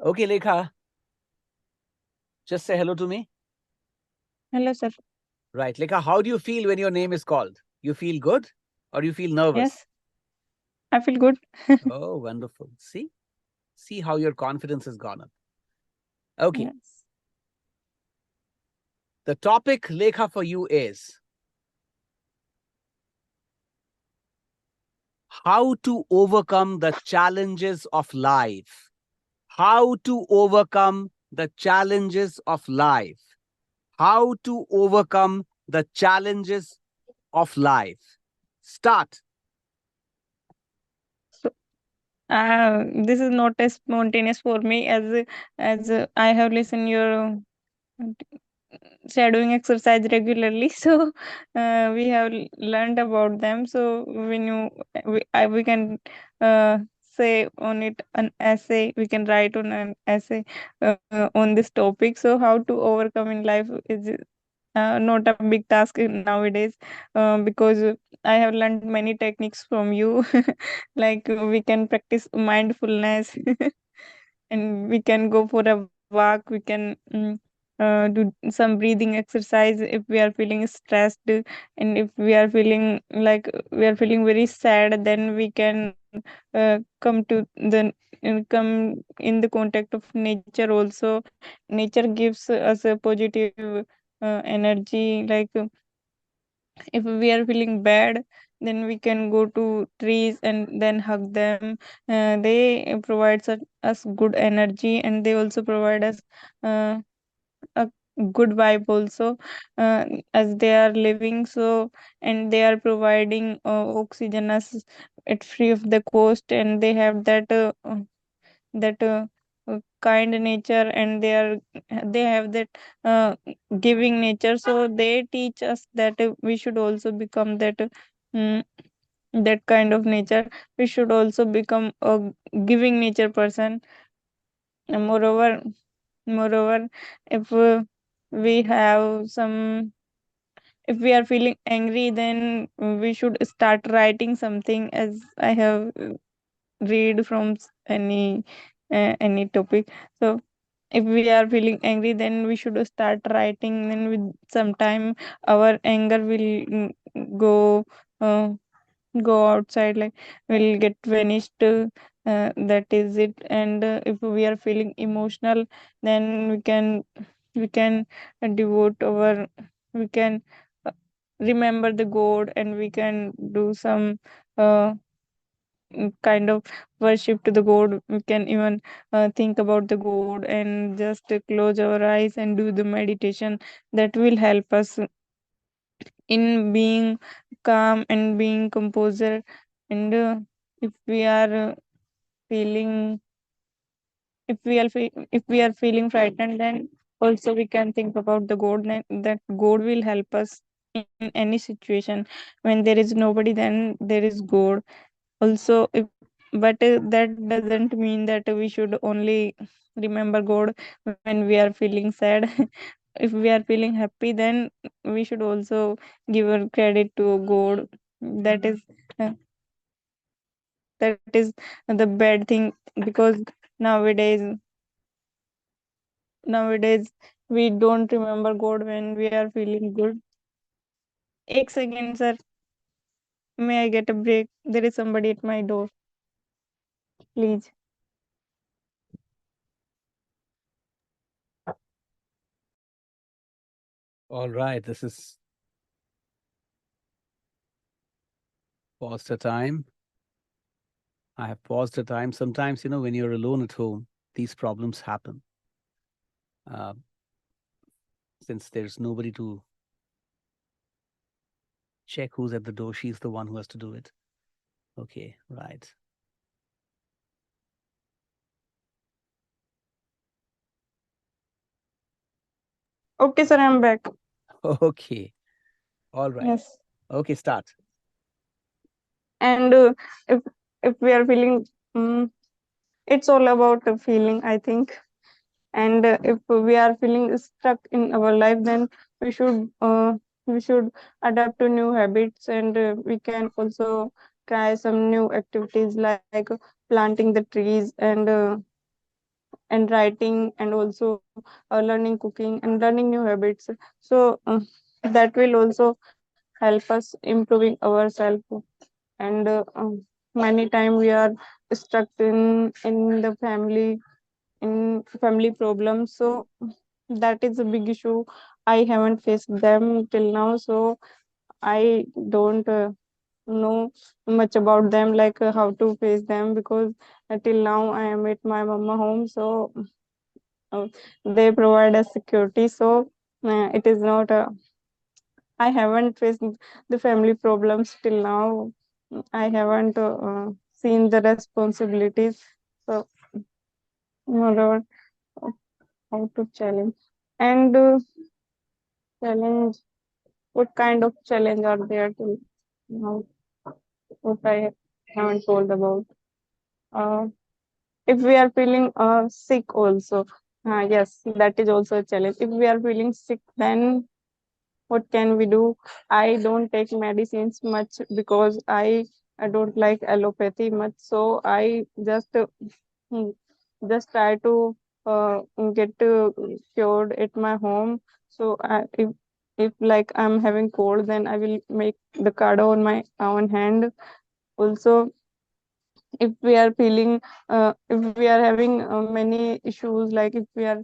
Speaker 1: Okay, Lekha. Just say hello to me.
Speaker 5: Hello, sir.
Speaker 1: Right. Lekha, how do you feel when your name is called? You feel good or you feel nervous?
Speaker 5: Yes, I feel good.
Speaker 1: Oh, wonderful. See how your confidence has gone up. Okay.
Speaker 5: Yes.
Speaker 1: The topic, Lekha, for you is how to overcome the challenges of life. How to overcome the challenges of life. How to overcome the challenges of life. Start.
Speaker 5: So, this is not as spontaneous for me as I have listened your shadowing exercise regularly. So we have learned about them. So when we can say on it an essay, we can write on an essay on this topic. So how to overcome in life is not a big task nowadays, because I have learned many techniques from you. Like we can practice mindfulness and we can go for a walk. We can do some breathing exercise if we are feeling stressed, and if we are feeling like we are feeling very sad, then we can come to the come in the contact of nature also. Nature gives us a positive energy. Like if we are feeling bad, then we can go to trees and then hug them. They provide us good energy, and they also provide us uh, a good vibe also, uh, as they are living. So, and they are providing oxygen us at free of the cost, and they have that kind nature, and they have that uh, giving nature. So they teach us that we should also become mm, that kind of nature. We should also become a giving nature person. And moreover, if we have some if we are feeling angry, then we should start writing something, as I have read from any topic. So if we are feeling angry, then we should start writing. Then with some time, our anger will go uh, go outside, like will get vanished. That is it. And if we are feeling emotional, then we can devote our we can uh, remember the god, and we can do some uh, kind of worship to the god. We can even think about the god and just close our eyes and do the meditation. That will help us in being calm and being composer. And if we are feeling if we are feeling frightened, then also we can think about the god, that god will help us in any situation. When there is nobody, then there is god also. If but that doesn't mean that we should only remember god when we are feeling sad. If we are feeling happy, then we should also give our credit to god. That is uh, that is the bad thing, because nowadays nowadays we don't remember god when we are feeling good. 1 second, sir. May I get a break? There is somebody at my door, please.
Speaker 1: All right, this is pause the time. I have paused the time. Sometimes, when you're alone at home, these problems happen. Uh, since there's nobody to check who's at the door, she's the one who has to do it. Okay, right.
Speaker 5: Okay, sir, I'm back.
Speaker 1: Okay, all right.
Speaker 5: Yes.
Speaker 1: Okay, start.
Speaker 5: And if if we are feeling it's all about the feeling, I think. And if we are feeling stuck in our life, then we should adapt to new habits, and we can also try some new activities, like planting the trees, and writing, and also learning cooking and learning new habits. So that will also help us improving ourselves. And many time we are stuck in the family problems. So that is a big issue. I haven't faced them till now, so I don't know much about them, like how to face them, because till now I am at my mama home. So uh, they provide us security. So it is not I haven't faced the family problems till now. I haven't seen the responsibilities. So moreover, how to challenge, and challenge, what kind of challenge are there till now, what I haven't told about. uh, if we are feeling sick also, yes, that is also a challenge. If we are feeling sick, then what can we do? I don't take medicines much, because I don't like allopathy much. So I just try to get cured at my home. So if like I'm having cold, then I will make the kado on my own hand. Also, if we are feeling if we are having many issues, like if we are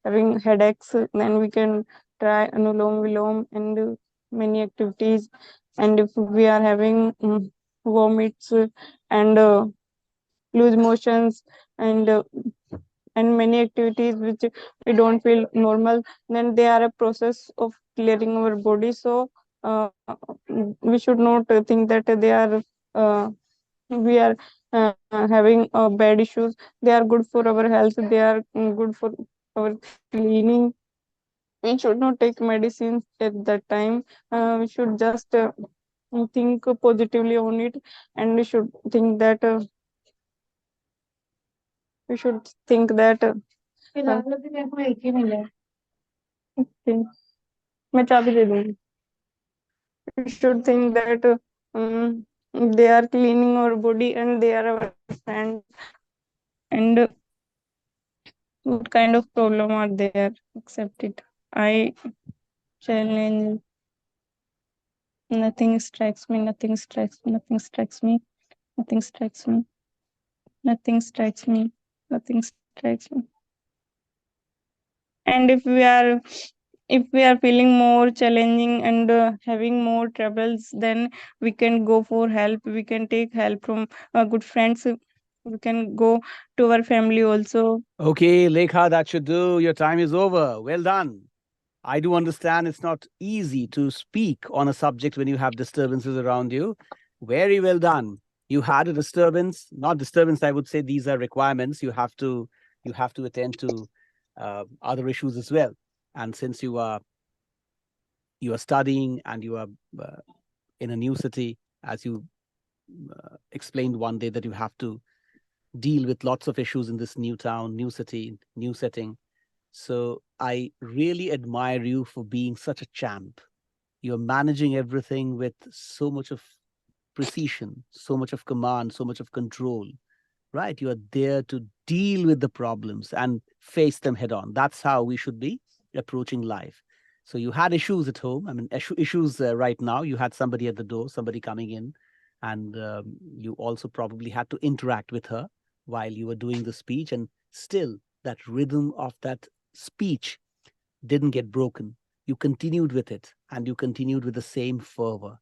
Speaker 5: having headaches, then we can try anulom vilom and many activities. And if we are having vomits and loose motions and many activities which we don't feel normal, then they are a process of clearing our body. So uh, we should not think that they are we are having bad issues. They are good for our health, they are good for our cleaning. We should not take medicines at that time. We should just think positively on it, and we should think that we should think that okay, मैं चाबी दे दूंगी. We should think that they are cleaning our body and they are our friend. And what kind of problem are there? Accept it. I challenge. Nothing strikes me. Nothing strikes me. Nothing strikes me. Nothing strikes me. Nothing strikes me. Nothing strikes me. And if we are feeling more challenging and having more troubles, then we can go for help. We can take help from good friends. We can go to our family also.
Speaker 1: Okay, Lekha, that should do. Your time is over. Well done. I do understand it's not easy to speak on a subject when you have disturbances around you. Very well done. You had a disturbance, not disturbance, I would say these are requirements. You have to attend to other issues as well. And since you are studying and you are in a new city, as you explained one day that you have to deal with lots of issues in this new town, new city, new setting. So I really admire you for being such a champ. You're managing everything with so much of precision, so much of command, so much of control, right? You are there to deal with the problems and face them head on. That's how we should be approaching life. So you had issues at home. I mean, issues right now. You had somebody at the door, somebody coming in, and you also probably had to interact with her while you were doing the speech. And still, that rhythm of that speech didn't get broken. You continued with it, and you continued with the same fervor.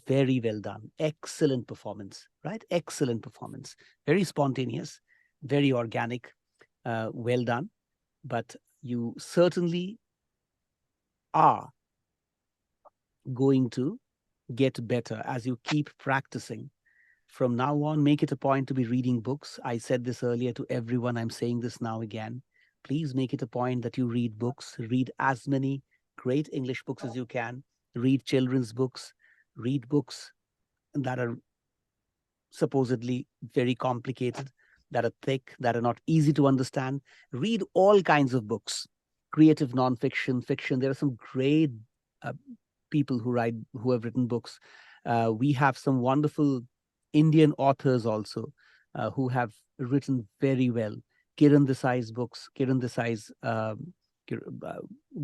Speaker 1: Very well done. Excellent performance, right? Excellent performance. Very spontaneous, very organic. Well done. But you certainly are going to get better as you keep practicing. From now on, make it a point to be reading books. I said this earlier to everyone. I'm saying this now again. Please make it a point that you read books. Read as many great English books as you can. Read children's books. Read books that are supposedly very complicated, that are thick, that are not easy to understand. Read all kinds of books, creative nonfiction, fiction. There are some great uh, people who have written books. We have some wonderful Indian authors also who have written very well. Kiran Desai's books. Kiran Desai's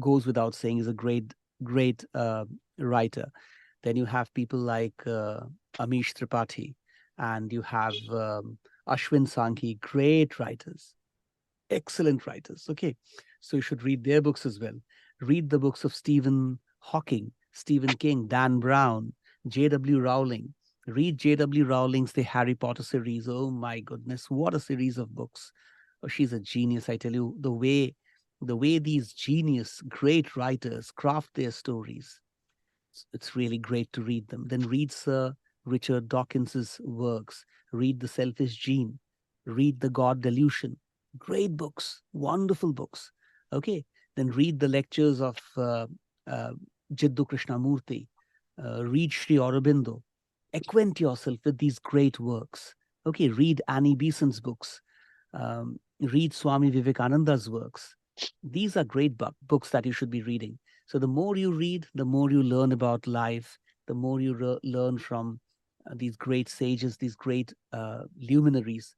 Speaker 1: goes without saying is a great writer. Then you have people like Amish Tripathi, and you have Ashwin Sankhi, great writers, excellent writers. Okay, so you should read their books as well. Read the books of Stephen Hawking, Stephen King, Dan Brown, J.W. Rowling. Read J.W. Rowling's The Harry Potter series. Oh my goodness, what a series of books. Oh, she's a genius, I tell you. The way these genius, great writers craft their stories, it's really great to read them. Then read Sir Richard Dawkins's works. Read The Selfish Gene. Read The God Delusion. Great books, wonderful books. Okay, then read the lectures of uh, Jiddu Krishnamurti. Read Sri Aurobindo. Acquaint yourself with these great works. Okay, read Annie Besant's books. Read Swami Vivekananda's works. These are great books that you should be reading. So the more you read, the more you learn about life, the more you learn from these great sages, these great luminaries,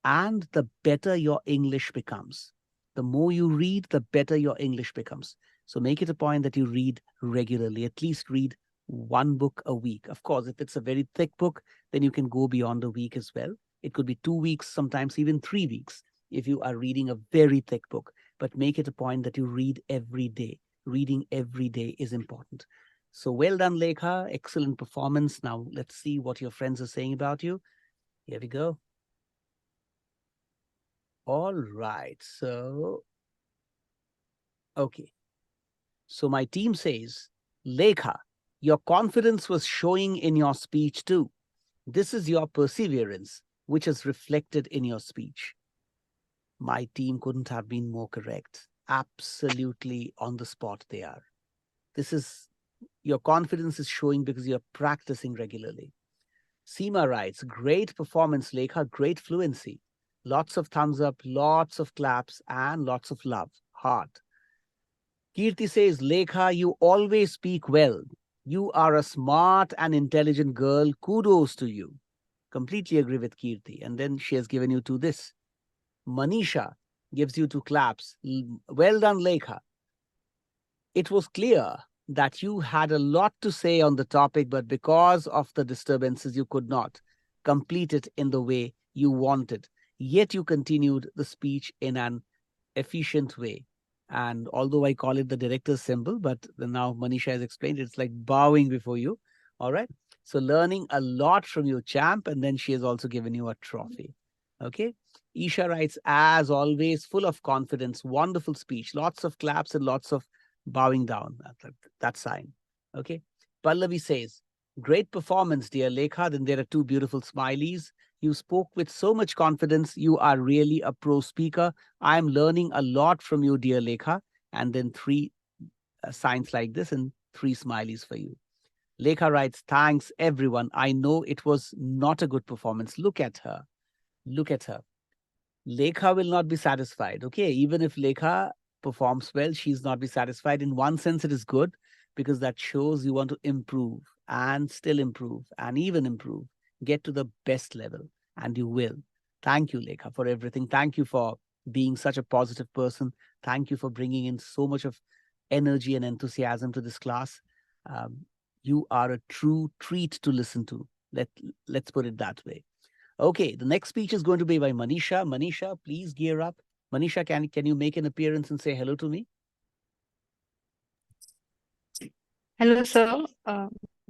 Speaker 1: and the better your English becomes. The more you read, the better your English becomes. So make it a point that you read regularly, at least read one book a week. Of course, if it's a very thick book, then you can go beyond a week as well. It could be 2 weeks, sometimes even 3 weeks, if you are reading a very thick book. But make it a point that you read every day. Reading every day is important. So well done, Lekha. Excellent performance. Now let's see what your friends are saying about you. Here we go. All right. So, okay. So my team says, Lekha, your confidence was showing in your speech too. This is your perseverance, which is reflected in your speech. My team couldn't have been more correct. Absolutely on the spot they are. This is, your confidence is showing because you're practicing regularly. Seema writes, great performance, Lekha, great fluency. Lots of thumbs up, lots of claps, and lots of love. Heart. Kirti says, Lekha, you always speak well. You are a smart and intelligent girl. Kudos to you. Completely agree with Kirti. And then she has given you to this. Manisha gives you 2 claps. Well done, Lekha. It was clear that you had a lot to say on the topic, but because of the disturbances, you could not complete it in the way you wanted. Yet you continued the speech in an efficient way. And although I call it the director's symbol, but now Manisha has explained it's like bowing before you. All right. So learning a lot from you, champ. And then she has also given you a trophy. Okay. Isha writes, as always, full of confidence, wonderful speech, lots of claps and lots of bowing down. That sign. Okay. Pallavi says, great performance, dear Lekha. Then there are 2 beautiful smileys. You spoke with so much confidence. You are really a pro speaker. I'm learning a lot from you, dear Lekha. And then 3 signs like this and 3 smileys for you. Lekha writes, thanks, everyone. I know it was not a good performance. Look at her. Look at her. Lekha will not be satisfied. Okay. Even if Lekha performs well, she's not be satisfied. In one sense, it is good because that shows you want to improve and still improve and even improve. Get to the best level, and you will. Thank you, Lekha, for everything. Thank you for being such a positive person. Thank you for bringing in so much of energy and enthusiasm to this class. You are a true treat to listen to. Let's put it that way. Okay, the next speech is going to be by Manisha. Manisha, please gear up. Manisha, can you make an appearance and say hello to me?
Speaker 2: Hello, sir.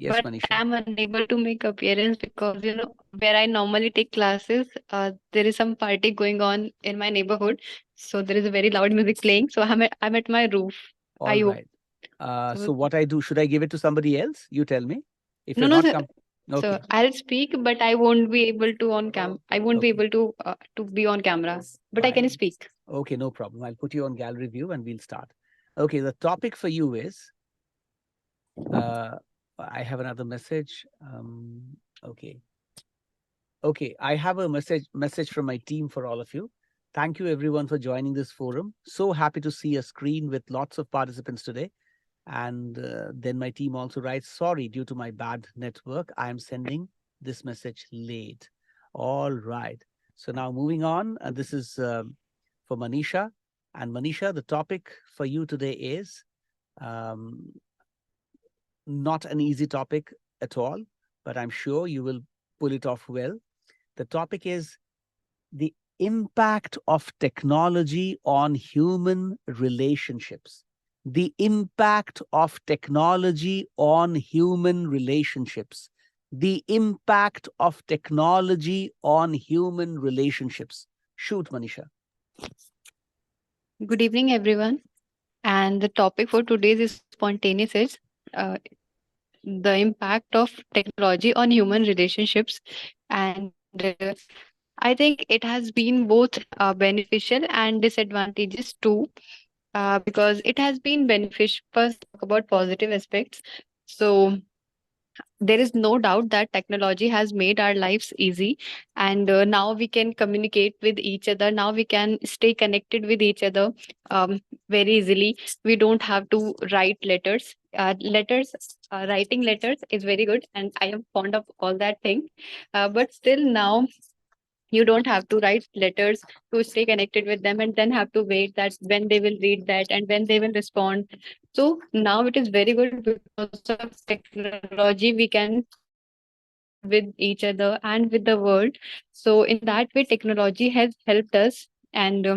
Speaker 1: Yes,
Speaker 2: But
Speaker 1: Manisha.
Speaker 2: I'm unable to make appearance because where I normally take classes, there is some party going on in my neighborhood. So there is a very loud music playing. So I'm at my roof.
Speaker 1: All
Speaker 2: I hope.
Speaker 1: right. So what I do, should I give it to somebody else? You tell me. If you're
Speaker 2: No,
Speaker 1: not
Speaker 2: sir.
Speaker 1: come.
Speaker 2: So
Speaker 1: Okay.
Speaker 2: I'll speak, but I won't be able to on cam. I won't be
Speaker 1: Okay.
Speaker 2: able to be on camera, but I can
Speaker 1: Fine.
Speaker 2: speak.
Speaker 1: Okay, no problem. I'll put you on gallery view and we'll start. Okay, the topic for you is, I have another message. Okay. Okay, I have a message from my team for all of you. Thank you everyone for joining this forum. So happy to see a screen with lots of participants today. And then my team also writes, sorry, due to my bad network, I am sending this message late. All right. So now moving on, this is for Manisha. And Manisha, the topic for you today is not an easy topic at all, but I'm sure you will pull it off well. The topic is the impact of technology on human relationships. The impact of technology on human relationships. The impact of technology on human relationships. Shoot, Manisha.
Speaker 2: Good evening, everyone. And the topic for today's is spontaneous is uh, the impact of technology on human relationships. And I think it has been both beneficial and disadvantages too, because it has been beneficial. First, talk about positive aspects. So, there is no doubt that technology has made our lives easy, and now we can communicate with each other. Now we can stay connected with each other very easily. We don't have to write letters. Writing letters is very good, and I am fond of all that thing. But still, now You don't have to write letters to stay connected with them and then have to wait that when they will read that and when they will respond. So now it is very good because of technology we can stay connected with each other and with the world. So in that way technology has helped us. And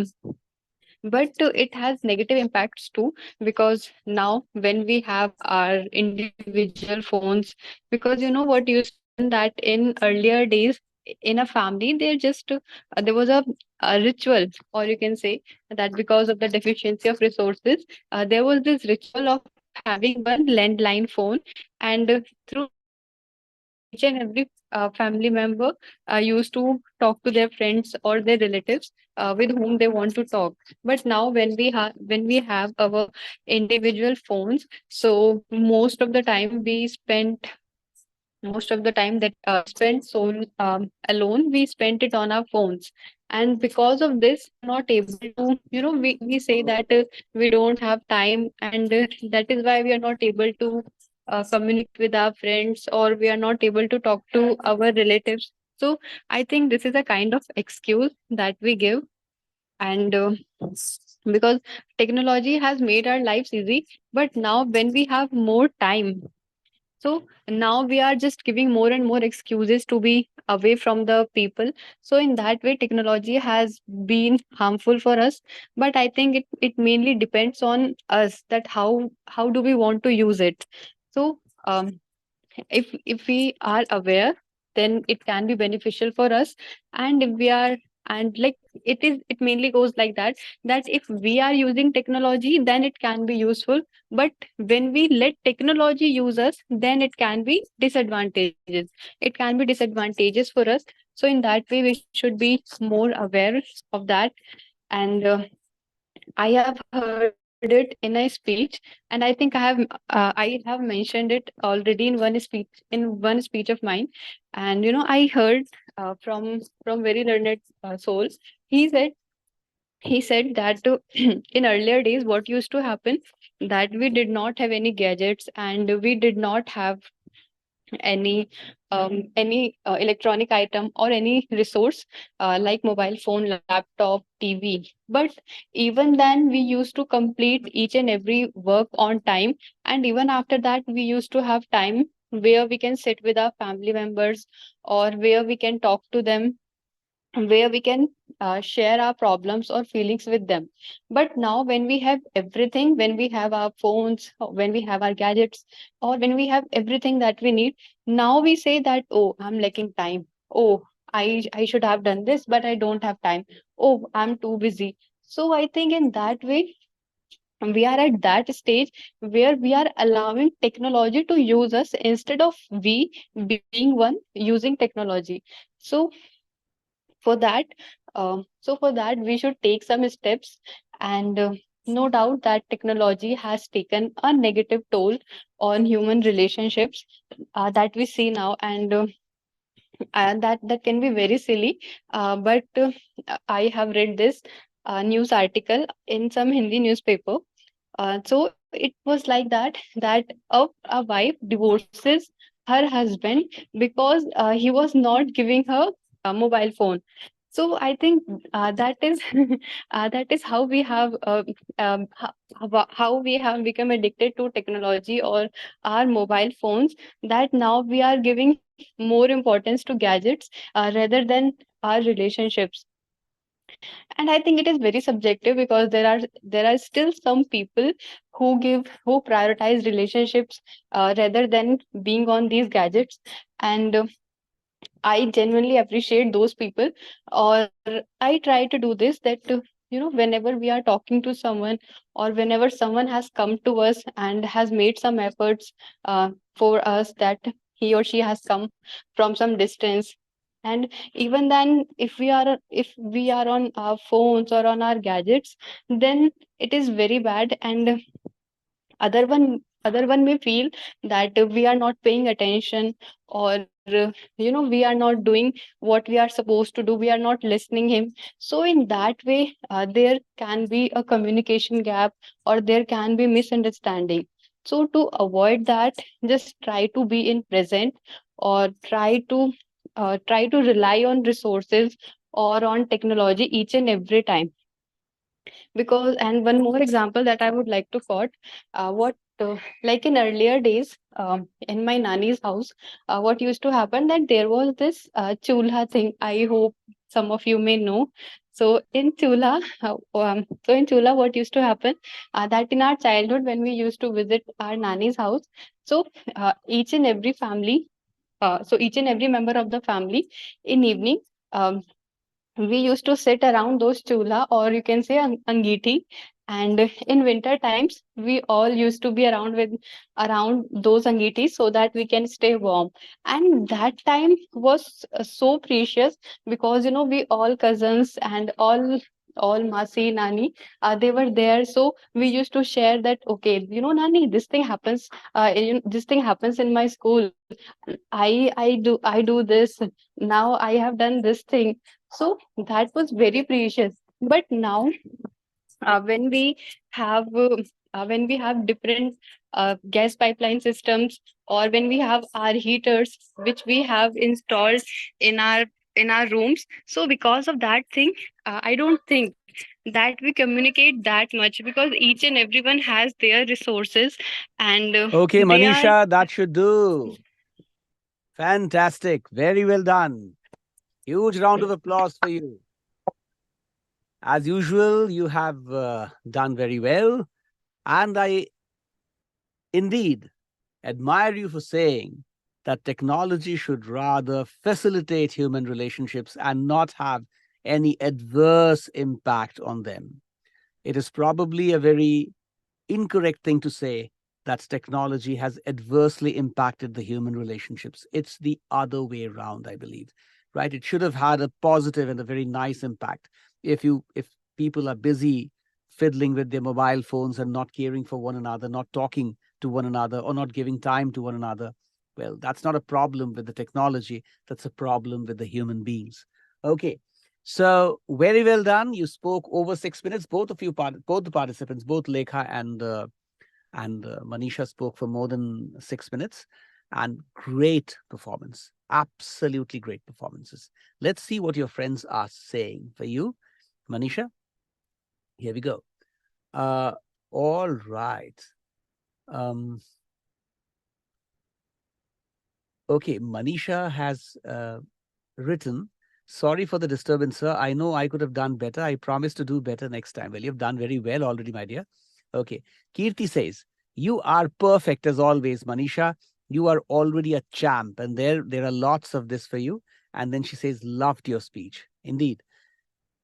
Speaker 2: but it has negative impacts too, because now when we have our individual phones, because what used to happen that in earlier days in a family they just there was a ritual, or you can say that because of the deficiency of resources, there was this ritual of having one landline phone, and through that each and every family member used to talk to their friends or their relatives with whom they want to talk. But now when we have our individual phones, so most of the time that we spend so alone, we spent it on our phones. And because of this we are not able to, we say that we don't have time, and that is why we are not able to communicate with our friends, or we are not able to talk to our relatives. So I think this is a kind of excuse that we give. And because technology has made our lives easy, but now when we have more time, so now we are just giving more and more excuses to be away from the people. So in that way, technology has been harmful for us. But I think it mainly depends on us that how do we want to use it. So if we are aware, then it can be beneficial for us. And if we are, and like it mainly goes like that, that if we are using technology, then it can be useful. But when we let technology use us, then it can be disadvantages. It can be disadvantageous for us. So in that way we should be more aware of that. And I have heard it in a speech, and I think I have mentioned it already in one speech of mine. And I heard from very learned souls. He said he said that in earlier days what used to happen, that we did not have any gadgets, and we did not have any electronic item or any resource like mobile phone, laptop, TV. But even then we used to complete each and every work on time. And even after that we used to have time where we can sit with our family members, or where we can talk to them, where we can share our problems or feelings with them. But now when we have everything, when we have our phones, or when we have our gadgets, or when we have everything that we need, now we say that, oh, I'm lacking time. Oh, I should have done this, but I don't have time. Oh, I'm too busy. So I think in that way we are at that stage where we are allowing technology to use us instead of we being one using technology. So for that we should take some steps. And no doubt that technology has taken a negative toll on human relationships that we see now. And that can be very silly, but I have read this news article in some Hindi newspaper. So it was like that a wife divorces her husband because he was not giving her a mobile phone. So I think that is that is how we have how we have become addicted to technology or our mobile phones, that now we are giving more importance to gadgets rather than our relationships. And I think it is very subjective, because there are still some people who prioritize relationships rather than being on these gadgets. And I genuinely appreciate those people. Or I try to do this, that whenever we are talking to someone, or whenever someone has come to us and has made some efforts for us, that he or she has come from some distance. And even then, if we are on our phones or on our gadgets, then it is very bad. And other one may feel that we are not paying attention, or we are not doing what we are supposed to do, we are not listening him. So in that way there can be a communication gap, or there can be misunderstanding. So to avoid that, just try to be in present, or try to rely on resources, or on technology each and every time. Because, and one more example that I would like to quote, what like in earlier days, in my nanny's house, what used to happen, that there was this chulha thing. I hope some of you may know. So in chulha, what used to happen, that in our childhood when we used to visit our nanny's house, so each and every family, so each and every member of the family, in evening, um, we used to sit around those chula, or you can say angithi, and in winter times we all used to be around with around those angitis so that we can stay warm. And that time was so precious, because we all cousins and all masi nani, they were there, so we used to share that, okay, nani, this thing happens, this thing happens in my school. I do this, now I have done this thing. So that was very precious. But now, when we have different gas pipeline systems, or when we have our heaters which we have installed in our rooms, so because of that thing, I don't think that we communicate that much, because each and everyone has their resources, and
Speaker 1: Okay,
Speaker 2: they are.
Speaker 1: Manisha, that should do. Fantastic. Very well done. Huge round of applause for you. As usual, you have done very well. And I indeed admire you for saying that technology should rather facilitate human relationships and not have any adverse impact on them. It is probably a very incorrect thing to say that technology has adversely impacted the human relationships. It's the other way around, I believe, right? It should have had a positive and a very nice impact. If people are busy fiddling with their mobile phones and not caring for one another, not talking to one another, or not giving time to one another, well, that's not a problem with the technology. That's a problem with the human beings. Okay. So very well done. You spoke over 6 minutes. Both of you, both the participants, both Lekha and Manisha spoke for more than 6 minutes. And great performance. Absolutely great performances. Let's see what your friends are saying for you. Manisha, here we go. All right. Okay, Manisha has written, sorry for the disturbance, sir. I know I could have done better. I promise to do better next time. Well, you've done very well already, my dear. Okay. Kirti says, you are perfect as always, Manisha. You are already a champ, and there are lots of this for you. And then she says, loved your speech. Indeed.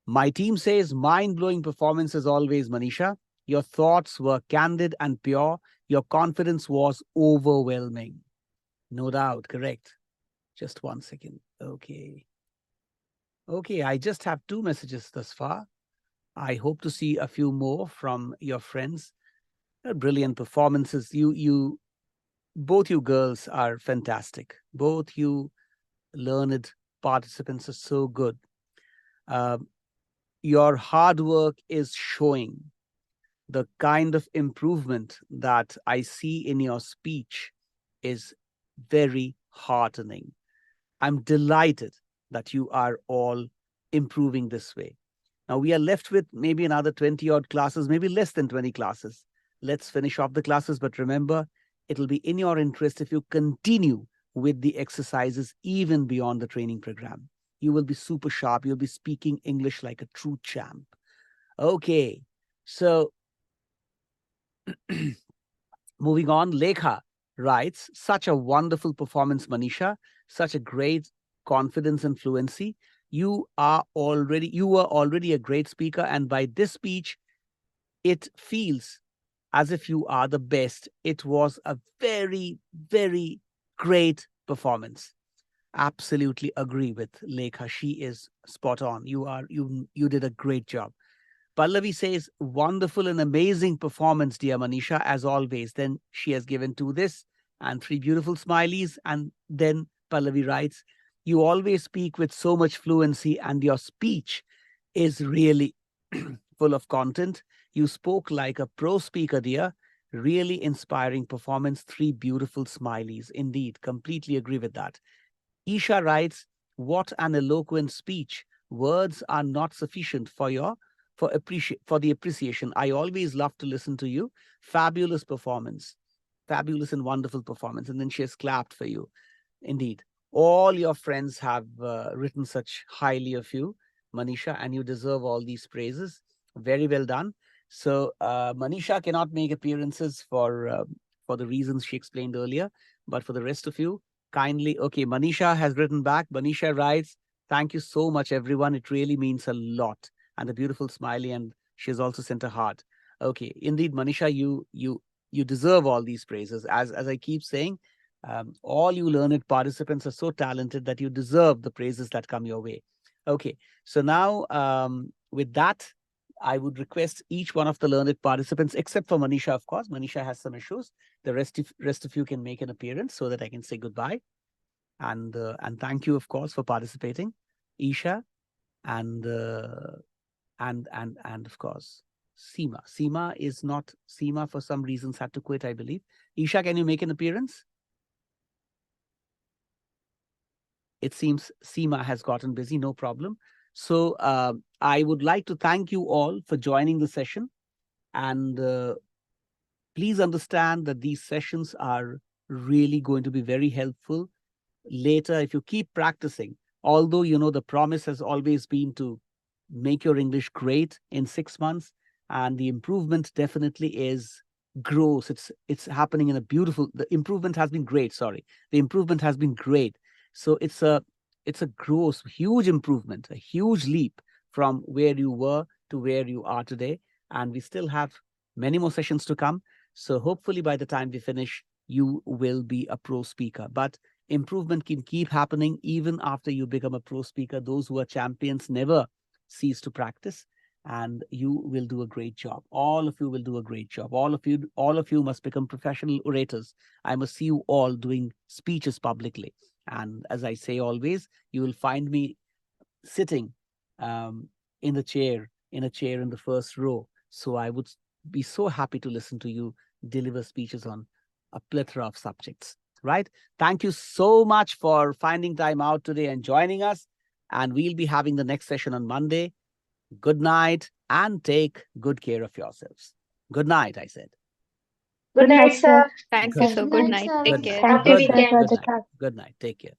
Speaker 1: My team says, mind-blowing performance as always, Manisha. Your thoughts were candid and pure. Your confidence was overwhelming. No doubt, correct. Just 1 second. Okay. Okay, I just have 2 messages thus far. I hope to see a few more from your friends. Brilliant performances. Both you girls are fantastic. Both you learned participants are so good. Your hard work is showing. The kind of improvement that I see in your speech is very heartening. I'm delighted that you are all improving this way. Now we are left with maybe another 20 odd classes, maybe less than 20 classes. Let's finish off the classes, but remember, it'll be in your interest if you continue with the exercises even beyond the training program. You will be super sharp. You'll be speaking English like a true champ. Okay, so moving on, Lekha writes, such a wonderful performance, Manisha, such a great confidence and fluency. You were already a great speaker, and by this speech, it feels as if you are the best. It was a very, very great performance. Absolutely agree with Lekha. She is spot on. You did a great job. Pallavi says, wonderful and amazing performance, dear Manisha, as always. Then she has given 2 this and 3 beautiful smileys. And then Pallavi writes, you always speak with so much fluency and your speech is really full of content. You spoke like a pro speaker, dear. Really inspiring performance. 3 beautiful smileys. Indeed, completely agree with that. Isha writes, what an eloquent speech. Words are not sufficient for the appreciation. I always love to listen to you. Fabulous performance. Fabulous and wonderful performance. And then she has clapped for you. Indeed. All your friends have written such highly of you, Manisha, and you deserve all these praises. Very well done. So Manisha cannot make appearances for the reasons she explained earlier, but for the rest of you, kindly. Okay, Manisha has written back. Manisha writes, "Thank you so much, everyone. It really means a lot." And a beautiful smiley, and she has also sent a heart. Okay, indeed, Manisha, you deserve all these praises. As I keep saying, all you learned participants are so talented that you deserve the praises that come your way. Okay, so now with that, I would request each one of the learned participants, except for Manisha, of course. Manisha has some issues. The rest of you can make an appearance so that I can say goodbye. And thank you, of course, for participating, Isha, and and of course, Seema. Seema for some reasons had to quit, I believe. Isha, can you make an appearance? It seems Seema has gotten busy, no problem. So I would like to thank you all for joining the session. And please understand that these sessions are really going to be very helpful later if you keep practicing. Although, the promise has always been to make your English great in 6 months, and the improvement definitely is gross. It's happening in a beautiful. The improvement has been great. Sorry, the improvement has been great. So it's a gross, huge improvement, a huge leap from where you were to where you are today, and we still have many more sessions to come. So hopefully by the time we finish, you will be a pro speaker. But improvement can keep happening even after you become a pro speaker. Those who are champions never cease to practice, and you will do a great job. All of you will do a great job. All of you must become professional orators. I must see you all doing speeches publicly. And as I say always, you will find me sitting um, in a chair in the first row. So I would be so happy to listen to you deliver speeches on a plethora of subjects. Right? Thank you so much for finding time out today and joining us. And we'll be having the next session on Monday. Good night and take good care of yourselves. Good night, I said.
Speaker 3: Good night, sir.
Speaker 2: Thank you,
Speaker 1: Good.
Speaker 2: sir.
Speaker 4: Good
Speaker 2: Good
Speaker 4: night,
Speaker 2: night.
Speaker 4: sir.
Speaker 2: Take
Speaker 1: Good
Speaker 2: care.
Speaker 1: night.
Speaker 3: Happy
Speaker 1: Good night.
Speaker 3: weekend.
Speaker 1: Good night. Good night. Take care.